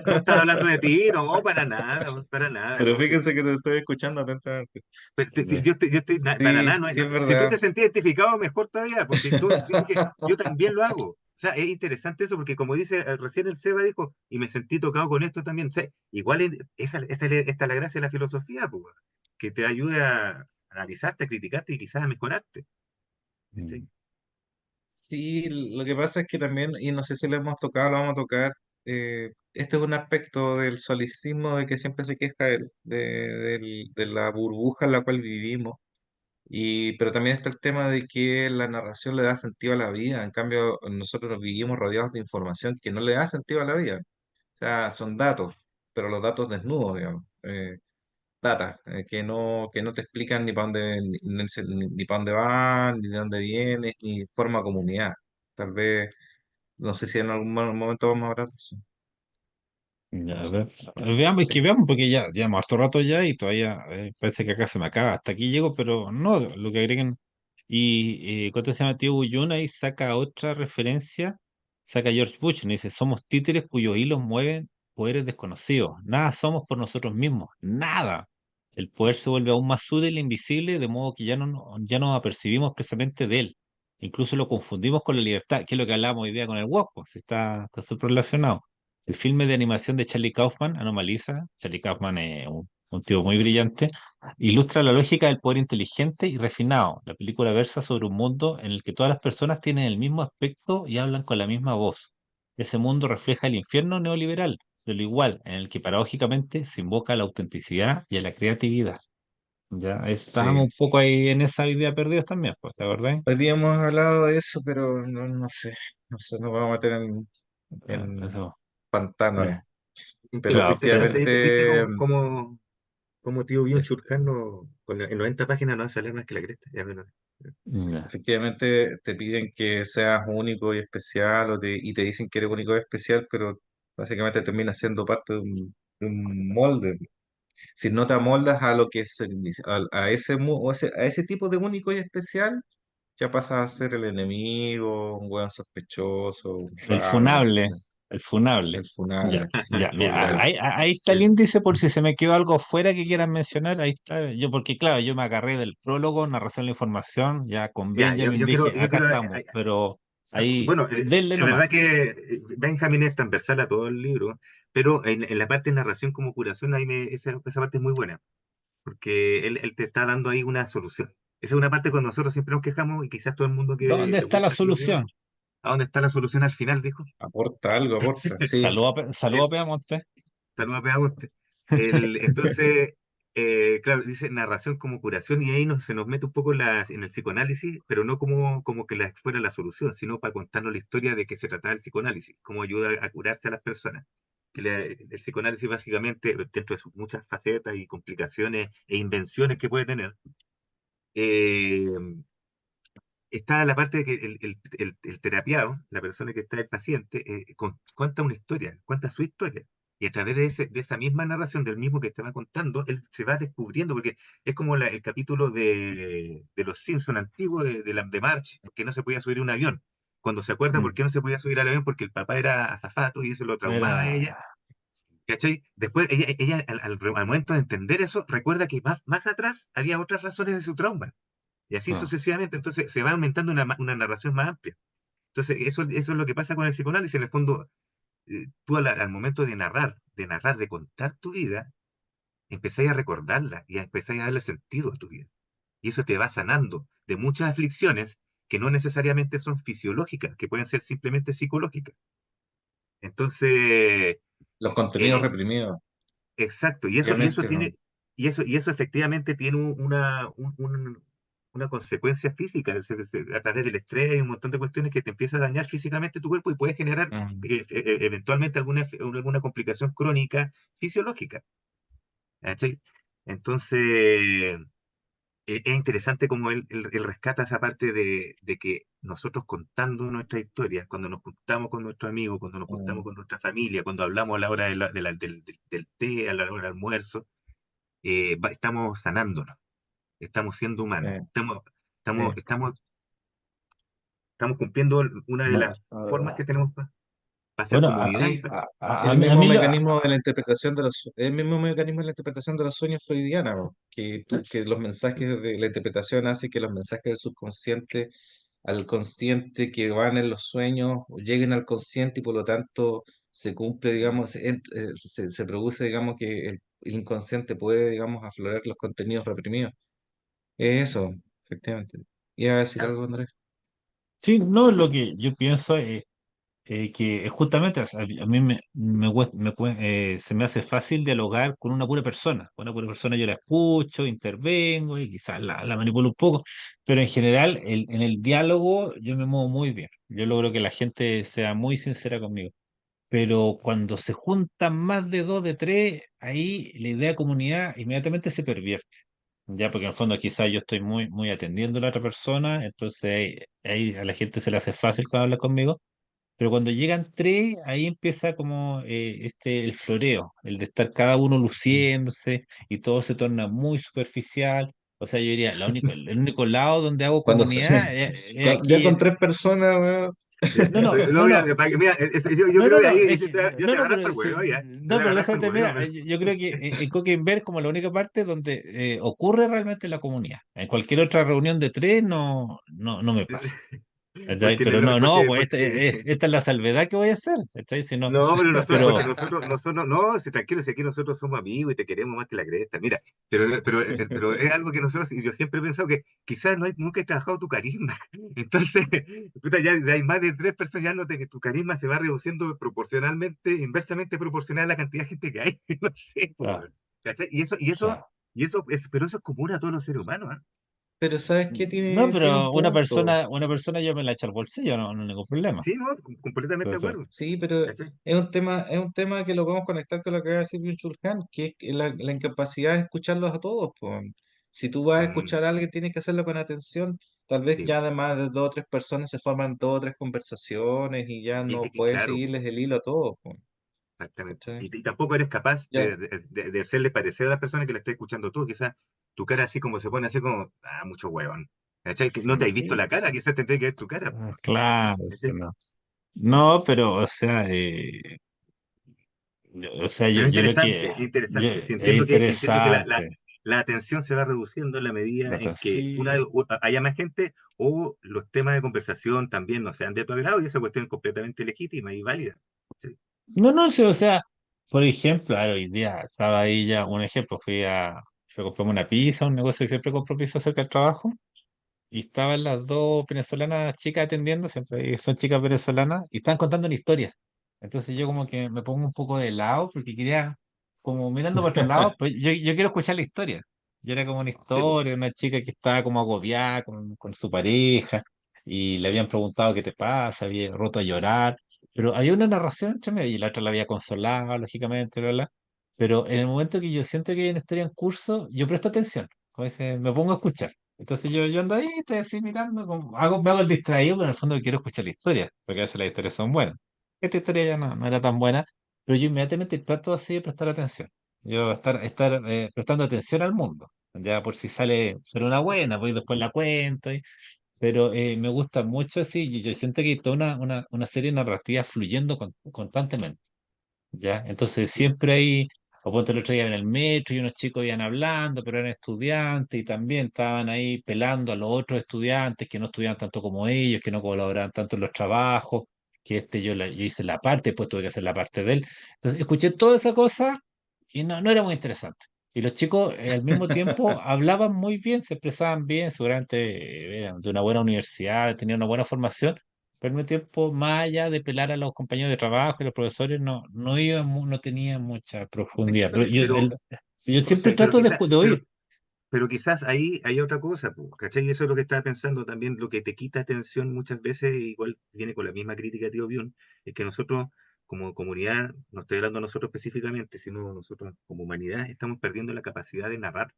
Speaker 3: no estás hablando de ti, no, para nada,
Speaker 4: Pero
Speaker 3: no, sí.
Speaker 4: fíjense que lo estoy escuchando atentamente.
Speaker 3: Pero
Speaker 4: Sí,
Speaker 3: para
Speaker 4: sí,
Speaker 3: nada,
Speaker 4: sí es
Speaker 3: si tú te
Speaker 4: verdad.
Speaker 3: sentís identificado, mejor todavía, porque yo dije, yo también lo hago. O sea, es interesante eso, porque como dice recién el Seba dijo, y me sentí tocado con esto también, o sea, igual esta es la gracia de la filosofía, pues, que te ayude a analizarte, a criticarte y quizás a mejorarte. ¿Cachai?
Speaker 5: Mm.
Speaker 4: Sí, lo que pasa es que también, y no sé si lo hemos tocado, lo vamos a tocar, este es un aspecto del solicismo de que siempre se queja él, de la burbuja en la cual vivimos, pero también está el tema de que la narración le da sentido a la vida, en cambio nosotros vivimos rodeados de información que no le da sentido a la vida, o sea, son datos, pero los datos desnudos, digamos. Data, que no te explican ni para dónde, ni para dónde van, ni de dónde vienes, ni forma comunidad. Tal vez, no sé si en algún momento vamos a hablar de eso.
Speaker 5: Ya, a ver. Veamos, es
Speaker 4: Sí.
Speaker 5: que veamos, porque ya llevamos harto rato ya y todavía parece que acá se me acaba. Hasta aquí llego, pero no, lo que agreguen. Y cuando se llama Tío Buyun, ahí saca otra referencia, saca George Bush, y dice, somos títeres cuyos hilos mueven poderes desconocidos. Nada somos por nosotros mismos, nada. El poder se vuelve aún más sutil e invisible, de modo que ya no nos apercibimos precisamente de él. Incluso lo confundimos con la libertad, que es lo que hablamos hoy día con el WOC, pues, está súper relacionado. El filme de animación de Charlie Kaufman, Anomaliza, Charlie Kaufman es un tipo muy brillante, ilustra la lógica del poder inteligente y refinado. La película versa sobre un mundo en el que todas las personas tienen el mismo aspecto y hablan con la misma voz. Ese mundo refleja el infierno neoliberal, de lo igual, en el que paradójicamente se invoca a la autenticidad y a la creatividad. Ya estábamos
Speaker 4: Sí.
Speaker 5: un poco ahí en esa idea perdidos también, pues, ¿la verdad?
Speaker 4: Hoy día hemos hablado de eso, pero no sé, nos vamos a meter en
Speaker 5: Eso,
Speaker 4: pantanos.
Speaker 5: eh,
Speaker 4: Pero
Speaker 5: claro,
Speaker 3: Interesante, ¿viste
Speaker 4: efectivamente,
Speaker 3: cómo tío Bien Surjan no, en 90 páginas no hace leer más que la cresta? Ya, bueno,
Speaker 5: ya.
Speaker 4: efectivamente te piden que seas único y especial y te dicen que eres único y especial, pero básicamente terminas siendo parte de un molde. Si no te amoldas a lo que es a ese, a ese tipo de único y especial, ya pasas a ser el enemigo, un weón sospechoso, un
Speaker 5: El
Speaker 4: raro, lo que
Speaker 5: funable,
Speaker 4: sea.
Speaker 5: el
Speaker 4: El
Speaker 5: funable. Ya,
Speaker 4: funable,
Speaker 5: ya, mira,
Speaker 4: correcto.
Speaker 5: ahí está el índice por si se me quedó algo fuera que quieran mencionar. Ahí está. Yo, porque claro, yo me agarré del prólogo, narración de la información, ya con
Speaker 3: ya,
Speaker 5: Benjamin dije,
Speaker 3: yo
Speaker 5: acá
Speaker 3: quiero
Speaker 5: estamos, pero ahí,
Speaker 3: bueno,
Speaker 5: denle
Speaker 3: es
Speaker 5: nomás.
Speaker 3: verdad que Benjamin es transversal a todo el libro, pero en la parte de narración como curación, esa parte es muy buena, porque él te está dando ahí una solución. Esa es una parte cuando nosotros siempre nos quejamos y quizás todo el mundo que
Speaker 5: ¿Dónde
Speaker 3: le
Speaker 5: está la
Speaker 3: gusta que lo
Speaker 5: solución?
Speaker 3: leamos, ¿a dónde está la solución al final, dijo?
Speaker 4: Aporta algo, aporta, sí.
Speaker 5: Saludos a Peamonte.
Speaker 3: Saludos a Pegamonte. Entonces, claro, dice narración como curación y ahí se nos mete un poco en el psicoanálisis, pero no como que fuera la solución, sino para contarnos la historia de qué se trataba el psicoanálisis, cómo ayuda a curarse a las personas. El psicoanálisis básicamente, dentro de sus muchas facetas y complicaciones e invenciones que puede tener, eh, está la parte de que el terapiado, la persona que está el paciente, cuenta una historia, cuenta su historia. Y a través de esa misma narración, del mismo que te va contando, él se va descubriendo, porque es como el capítulo de Los Simpson antiguo, de Marge, que no se podía subir a un avión. Cuando se acuerda por
Speaker 4: Mm,
Speaker 3: qué no se podía subir al avión, porque el papá era azafato y eso lo traumaba a ella.
Speaker 5: Era,
Speaker 3: ¿Cachai? Después ella al momento de entender eso, recuerda que más atrás había otras razones de su trauma. Y así
Speaker 5: ah,
Speaker 3: sucesivamente, entonces se va aumentando una narración más amplia. Entonces, eso es lo que pasa con el psicoanálisis. En el fondo, tú al momento de contar tu vida, empezáis a recordarla y empezáis a darle sentido a tu vida. Y eso te va sanando de muchas aflicciones que no necesariamente son fisiológicas, que pueden ser simplemente psicológicas. Entonces,
Speaker 4: los contenidos
Speaker 3: eh,
Speaker 4: reprimidos,
Speaker 3: exacto,
Speaker 4: obviamente, ¿no?
Speaker 3: y eso efectivamente tiene una consecuencia física, a través del estrés y un montón de cuestiones que te empieza a dañar físicamente tu cuerpo y puede generar
Speaker 4: Mm,
Speaker 3: eventualmente alguna complicación crónica fisiológica. ¿Cachai? Entonces, es interesante cómo él rescata esa parte de que nosotros contando nuestra historia, cuando nos juntamos con nuestros amigos, cuando nos juntamos
Speaker 4: mm,
Speaker 3: con nuestra familia, cuando hablamos a la hora del té, a la hora del almuerzo, estamos sanándonos, estamos siendo humanos,
Speaker 4: eh,
Speaker 3: estamos,
Speaker 4: sí.
Speaker 3: estamos, estamos cumpliendo una de
Speaker 5: no,
Speaker 3: las formas que tenemos para hacer
Speaker 5: bueno,
Speaker 3: comunidad y
Speaker 4: Sí,
Speaker 3: para...
Speaker 4: el
Speaker 5: a
Speaker 4: mismo
Speaker 5: mí
Speaker 4: mecanismo de la interpretación el mismo mecanismo de la interpretación de los sueños freudiana, po, que los mensajes de la interpretación hace que los mensajes del subconsciente al consciente que van en los sueños lleguen al consciente y por lo tanto se cumple, digamos, se produce, digamos, que el inconsciente puede, digamos, aflorar los contenidos reprimidos. Eso, efectivamente. ¿Iba a decir algo, Andrés?
Speaker 5: sí, no, lo que yo pienso es que justamente o sea, a mí se me hace fácil dialogar con una pura persona. Con una pura persona yo la escucho, intervengo y quizás la manipulo un poco, pero en general en el diálogo yo me muevo muy bien. Yo logro que la gente sea muy sincera conmigo. Pero cuando se juntan más de dos, de tres, ahí la idea de comunidad inmediatamente se pervierte. Ya, porque en el fondo quizás yo estoy muy atendiendo a la otra persona, entonces ahí a la gente se le hace fácil cuando habla conmigo, pero cuando llegan tres, ahí empieza como el floreo, el de estar cada uno
Speaker 4: Mm.
Speaker 5: luciéndose y todo se torna muy superficial. O sea, yo diría, el único lado donde hago
Speaker 4: Cuando
Speaker 5: comunidad es
Speaker 4: ya
Speaker 5: aquí
Speaker 4: con
Speaker 5: en...
Speaker 4: 3 personas, weón.
Speaker 5: No, no,
Speaker 3: No,
Speaker 5: no,
Speaker 3: mira,
Speaker 5: no.
Speaker 3: mira, yo
Speaker 5: No,
Speaker 3: creo
Speaker 5: no,
Speaker 3: que
Speaker 5: no,
Speaker 3: ahí
Speaker 5: es que,
Speaker 3: yo
Speaker 5: no,
Speaker 3: te
Speaker 5: no,
Speaker 3: agarras
Speaker 5: pero
Speaker 3: para el huevo, ya. Yo
Speaker 5: no,
Speaker 3: te
Speaker 5: pero
Speaker 3: agarras para
Speaker 5: déjame
Speaker 3: el huevo,
Speaker 5: terminar. Yo creo que en Coquimbo como la única parte donde ocurre realmente la comunidad. En cualquier otra reunión de tres no me pasa. ¿Cachai?
Speaker 3: porque,
Speaker 5: Pero no, pues
Speaker 3: porque
Speaker 5: esta es la salvedad que voy a hacer. ¿Cachai? Si no,
Speaker 3: no, pero nosotros,
Speaker 5: pero
Speaker 3: porque nosotros, no, si tranquilo, si aquí nosotros somos amigos y te queremos más que la cresta, mira, pero es algo que nosotros, y yo siempre he pensado que quizás nunca he trabajado tu carisma, entonces, puta, ya hay más de 3 personas, ya no tu carisma se va reduciendo proporcionalmente, inversamente proporcional a la cantidad de gente que hay, no sé, po,
Speaker 5: ah,
Speaker 3: weón. ¿Cachai? Y eso, y eso,
Speaker 5: claro.
Speaker 3: y eso, pero eso es común a todos los seres humanos, ¿ah?
Speaker 4: Pero ¿sabes qué?
Speaker 5: No,
Speaker 4: Tiene un
Speaker 5: pero
Speaker 4: punto.
Speaker 5: una persona yo me la echo al bolsillo, no hay ningún problema.
Speaker 3: Sí, no, completamente de
Speaker 5: Entonces,
Speaker 3: acuerdo,
Speaker 4: Sí, pero
Speaker 3: ¿cachai?
Speaker 4: es un tema que lo podemos conectar con lo que va a decir Byung-Chul Han, que es que la incapacidad de escucharlos a todos, po. Si tú vas a
Speaker 3: Mm,
Speaker 4: escuchar a alguien, tienes que hacerlo con atención. Tal vez
Speaker 3: sí,
Speaker 4: ya además de 2 o 3 personas se forman 2 o 3 conversaciones y ya no
Speaker 3: y
Speaker 4: puedes
Speaker 3: claro.
Speaker 4: seguirles el hilo a todos, po,
Speaker 3: Exactamente.
Speaker 4: ¿cachai?
Speaker 3: Y tampoco eres capaz
Speaker 4: Ya,
Speaker 3: de hacerle parecer a la persona que la está escuchando tú. Quizás tu cara así como se pone así como, mucho huevón. ¿Cachai? Que no te has visto
Speaker 4: sí,
Speaker 3: la cara, quizás te tendría que ver tu cara.
Speaker 5: claro, sí,
Speaker 3: ¿Cachai?
Speaker 5: no. No, pero, o sea,
Speaker 3: Pero
Speaker 5: yo lo que,
Speaker 3: interesante, interesante. Sí,
Speaker 5: es
Speaker 3: entiendo que
Speaker 5: interesante.
Speaker 3: la atención se va reduciendo en la medida en que
Speaker 5: Sí.
Speaker 3: haya más gente o los temas de conversación también no sean de tu agrado y esa cuestión es completamente legítima y válida. Sí,
Speaker 5: No, no sé, o sea, por ejemplo, hoy día estaba ahí ya, un ejemplo, fui a comprarme una pizza, un negocio que siempre compro pizza cerca del trabajo, y estaban las dos venezolanas chicas atendiendo, siempre son chicas venezolanas, y estaban contando una historia. Entonces yo como que me pongo un poco de lado, porque quería, como mirando para otro lado, pues yo quiero escuchar la historia. Y era como una
Speaker 3: sí, po.
Speaker 5: historia de una chica que estaba como agobiada con su pareja, y le habían preguntado qué te pasa, había roto a llorar, pero había una narración entre medio, y la otra la había consolado, lógicamente, bla, bla. Pero en el momento que yo siento que hay una historia en curso, yo presto atención, como dice, me pongo a escuchar. Entonces yo ando ahí, estoy así mirando, me hago el distraído, pero en el fondo quiero escuchar la historia, porque a veces las historias son buenas. Esta historia ya no era tan buena, pero yo inmediatamente trato así de prestar atención. Yo estar prestando atención al mundo. Ya por si sale ser una buena, pues después la cuento, pero me gusta mucho así, y yo siento que hay toda una serie narrativa fluyendo constantemente. ¿Ya? Entonces
Speaker 3: Sí.
Speaker 5: siempre hay, o ponte el otro día en el metro y unos chicos iban hablando, pero eran estudiantes y también estaban ahí pelando a los otros estudiantes que no estudiaban tanto como ellos, que no colaboraban tanto en los trabajos, que yo hice la parte, después tuve que hacer la parte de él. Entonces escuché toda esa cosa y no era muy interesante. Y los chicos al mismo tiempo hablaban muy bien, se expresaban bien, seguramente eran de una buena universidad, tenían una buena formación, pero al mismo tiempo, más allá de pelar a los compañeros de trabajo y los profesores, no tenía mucha profundidad. Pero yo siempre
Speaker 3: Sí, pero
Speaker 5: trato de,
Speaker 3: quizás,
Speaker 5: de oír.
Speaker 3: pero quizás ahí hay otra cosa, po, ¿cachai? Y eso es lo que estaba pensando también, lo que te quita atención muchas veces, igual viene con la misma crítica, tío Bion, es que nosotros como comunidad, no estoy hablando nosotros específicamente, sino nosotros como humanidad, estamos perdiendo la capacidad de narrar.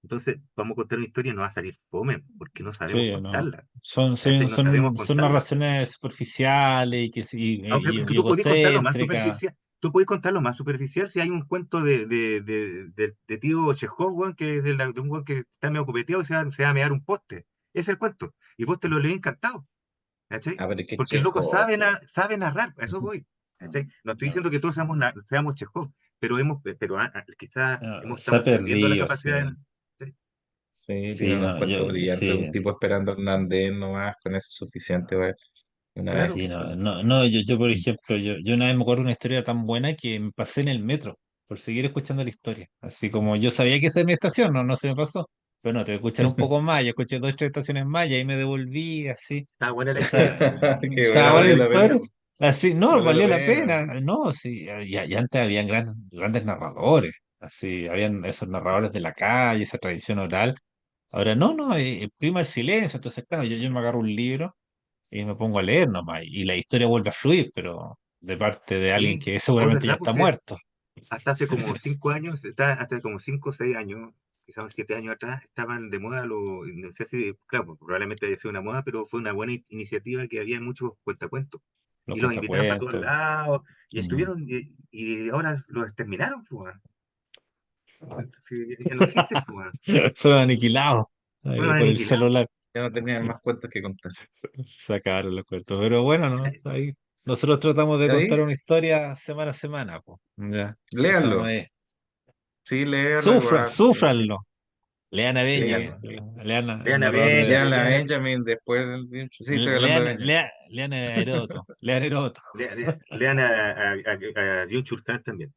Speaker 3: Entonces, vamos a contar una historia y no va a salir fome, porque no sabemos
Speaker 5: Sí, no.
Speaker 3: contarla,
Speaker 5: Son,
Speaker 3: ¿cachai?
Speaker 5: son,
Speaker 3: No sabemos
Speaker 5: son
Speaker 3: contarla.
Speaker 5: narraciones superficiales y, que, sí,
Speaker 3: Aunque es que
Speaker 5: y
Speaker 3: tú podés contar lo más
Speaker 5: egocéntricas.
Speaker 3: superficial, tú podés contar lo más superficial si hay un cuento de tío Chekhov, weón, que es de un weón que está medio copeteado y se va a mear un poste. Ese es el cuento. Y vos te lo lees encantado, ¿cachai?
Speaker 4: a ver, qué
Speaker 3: Porque el loco
Speaker 4: Chejo, po.
Speaker 3: sabe narrar, a eso voy. ¿Cachai? No estoy
Speaker 5: No,
Speaker 3: diciendo que todos seamos Chekhov, pero quizás
Speaker 5: se ha
Speaker 3: estamos perdiendo la
Speaker 5: perdido, sí.
Speaker 3: capacidad ¿cachai?
Speaker 4: Sí, tiene
Speaker 5: Sí,
Speaker 4: unos
Speaker 5: no,
Speaker 4: cuentos brillantes, un
Speaker 5: sí.
Speaker 4: tipo esperando en un andén nomás, con eso es suficiente, güey. Una vez
Speaker 3: Claro,
Speaker 5: Sí,
Speaker 4: que
Speaker 5: no,
Speaker 4: eso.
Speaker 5: no, yo por ejemplo, yo una vez me acuerdo de una historia tan buena que me pasé en el metro por seguir escuchando la historia. Así como yo sabía que esa era mi estación, no se me pasó. Pero no, te voy a escuchar un poco más, yo escuché dos, tres estaciones más y ahí me devolví, así.
Speaker 3: está buena la
Speaker 5: O sea,
Speaker 3: historia.
Speaker 4: Qué
Speaker 5: estaba
Speaker 4: buena,
Speaker 5: buena
Speaker 4: valió
Speaker 5: la
Speaker 4: la pena.
Speaker 5: historia. Así, no,
Speaker 4: Valió la
Speaker 5: valió la
Speaker 4: pena.
Speaker 5: pena. No, sí, y antes habían grandes narradores. Así, habían esos narradores de la calle, esa tradición oral. Ahora no, prima el silencio. Entonces, claro, yo me agarro un libro y me pongo a leer nomás, y la historia vuelve a fluir, pero de parte de alguien
Speaker 3: Sí,
Speaker 5: que
Speaker 3: hoy
Speaker 5: seguramente ya
Speaker 3: verdad,
Speaker 5: está
Speaker 3: pues
Speaker 5: muerto.
Speaker 3: hasta hace como 5 años, hasta como 5 o 6 años, quizás 7 años atrás, estaban de moda no sé si, claro, pues, probablemente haya sido una moda, pero fue una buena iniciativa que había muchos cuentacuentos.
Speaker 5: Los
Speaker 3: Y los invitaron para todos
Speaker 5: cuentacuentos.
Speaker 3: lados, y
Speaker 5: Mm.
Speaker 3: estuvieron, y ahora los exterminaron, pues. Si ya no existe, pues, weón.
Speaker 5: Fueron aniquilados
Speaker 3: Fueron
Speaker 5: por el
Speaker 3: aniquilados.
Speaker 5: celular.
Speaker 4: Ya no tenían más cuentos que contar.
Speaker 5: Sacaron los cuentos. Pero bueno, ¿no? Ahí nosotros tratamos de
Speaker 4: ¿Y ahí?
Speaker 5: contar una historia semana a semana, pues. Ya. Tratamos
Speaker 4: Léanlo.
Speaker 5: de.
Speaker 4: Sí, léanlo igual. Sí, sí.
Speaker 5: Súfranlo. Lean a
Speaker 4: Sí,
Speaker 5: Benjamin.
Speaker 4: sí.
Speaker 5: Lean el
Speaker 3: Vean a
Speaker 5: narrador de.
Speaker 3: Benjamin,
Speaker 4: Lean a
Speaker 3: lean
Speaker 4: Benjamin después del Vinchu. Sí, estoy hablando de Benjamin.
Speaker 5: Lean a Heródoto. Lean a Heródoto.
Speaker 3: lean a Byung-Chul Han también.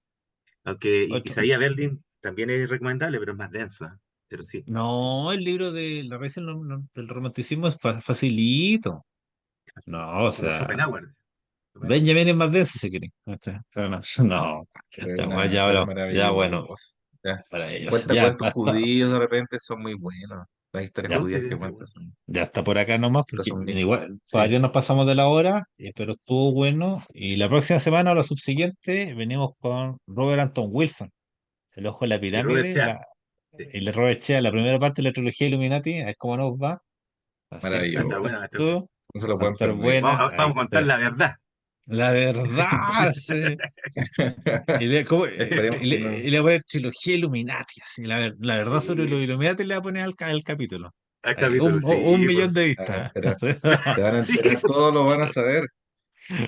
Speaker 3: Aunque
Speaker 5: Otro.
Speaker 3: Isaías Berlin también es recomendable, pero es más denso, ¿eh? Pero sí,
Speaker 5: No, el libro de la raíz del romanticismo es facilito. No, o
Speaker 3: como
Speaker 5: sea,
Speaker 3: Schopenhauer.
Speaker 5: Benjamin es más denso si querés. Pero no, no,
Speaker 4: Pero es
Speaker 5: ya bueno,
Speaker 4: maravilloso. Ya.
Speaker 5: para ellos.
Speaker 4: Cuenta cuentos judíos de repente, son muy buenos. Las historias
Speaker 5: Ya,
Speaker 3: No, sí,
Speaker 4: judías
Speaker 3: debe
Speaker 4: que
Speaker 3: ser
Speaker 4: cuentan
Speaker 3: bueno.
Speaker 4: son,
Speaker 5: ya está por acá nomás,
Speaker 4: pero
Speaker 5: porque
Speaker 4: son bien.
Speaker 5: igual
Speaker 4: Sí,
Speaker 5: todavía nos pasamos de la hora, pero estuvo bueno. Y la próxima semana o la subsiguiente venimos con Robert Anton Wilson, El Ojo de la
Speaker 3: Y Robert
Speaker 5: Pirámide,
Speaker 3: Shea. Sí.
Speaker 5: el de Robert Shea, la primera parte de la trilogía Illuminati, a ver cómo nos va. Así
Speaker 3: Va a estar
Speaker 5: que
Speaker 3: bueno,
Speaker 4: maravilloso.
Speaker 3: va a estar bueno.
Speaker 5: esto
Speaker 4: No se lo
Speaker 5: va a
Speaker 4: pueden
Speaker 5: estar
Speaker 4: perder.
Speaker 5: buena. Ahí
Speaker 3: Vamos a contar
Speaker 5: está.
Speaker 3: la verdad.
Speaker 5: La verdad, sí. Y le, como-
Speaker 4: Esperemos que no.
Speaker 5: y le voy a poner trilogía Illuminati, así, la verdad sobre los
Speaker 3: Sí,
Speaker 5: Illuminati le voy a poner al capítulo.
Speaker 3: al
Speaker 5: Ahí,
Speaker 3: capítulo,
Speaker 5: un
Speaker 3: sí,
Speaker 5: millón
Speaker 3: pues.
Speaker 5: de
Speaker 4: Se van a
Speaker 5: vistas.
Speaker 4: enterar. Se van a enterar,
Speaker 3: Sí,
Speaker 4: todos lo van a saber.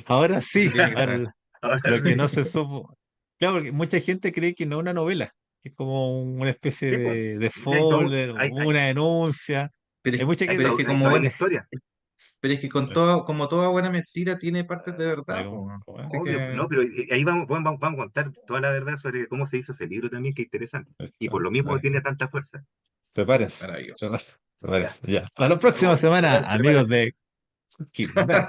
Speaker 5: Ahora
Speaker 4: Se
Speaker 5: sí,
Speaker 4: tiene que saber.
Speaker 5: ahora,
Speaker 3: ahora
Speaker 5: lo que no
Speaker 3: sí.
Speaker 5: se supo. Claro, porque mucha gente cree que no es una novela, que es como una especie
Speaker 3: Sí, pues.
Speaker 5: de
Speaker 3: Sí, hay,
Speaker 5: folder, una denuncia. Hay mucha
Speaker 4: Pero es
Speaker 5: que.
Speaker 4: que
Speaker 3: hay
Speaker 4: como
Speaker 3: toda una
Speaker 4: buena,
Speaker 3: historia.
Speaker 4: pero es que con todo, como toda buena mentira tiene partes de verdad,
Speaker 5: Algo,
Speaker 4: po.
Speaker 5: ¿cómo es?
Speaker 4: Así
Speaker 3: Obvio,
Speaker 4: que
Speaker 3: no, pero ahí vamos a contar toda la verdad sobre cómo se hizo ese libro también, que interesante. Y por
Speaker 5: Está,
Speaker 3: lo mismo
Speaker 5: ahí.
Speaker 3: tiene tanta fuerza.
Speaker 5: Prepárense,
Speaker 4: maravilloso.
Speaker 5: prepárense,
Speaker 3: Ya.
Speaker 5: prepárense. Ya. Hasta la próxima
Speaker 3: Vamos,
Speaker 5: semana, amigos
Speaker 3: prepárense.
Speaker 5: de Kim. Dale.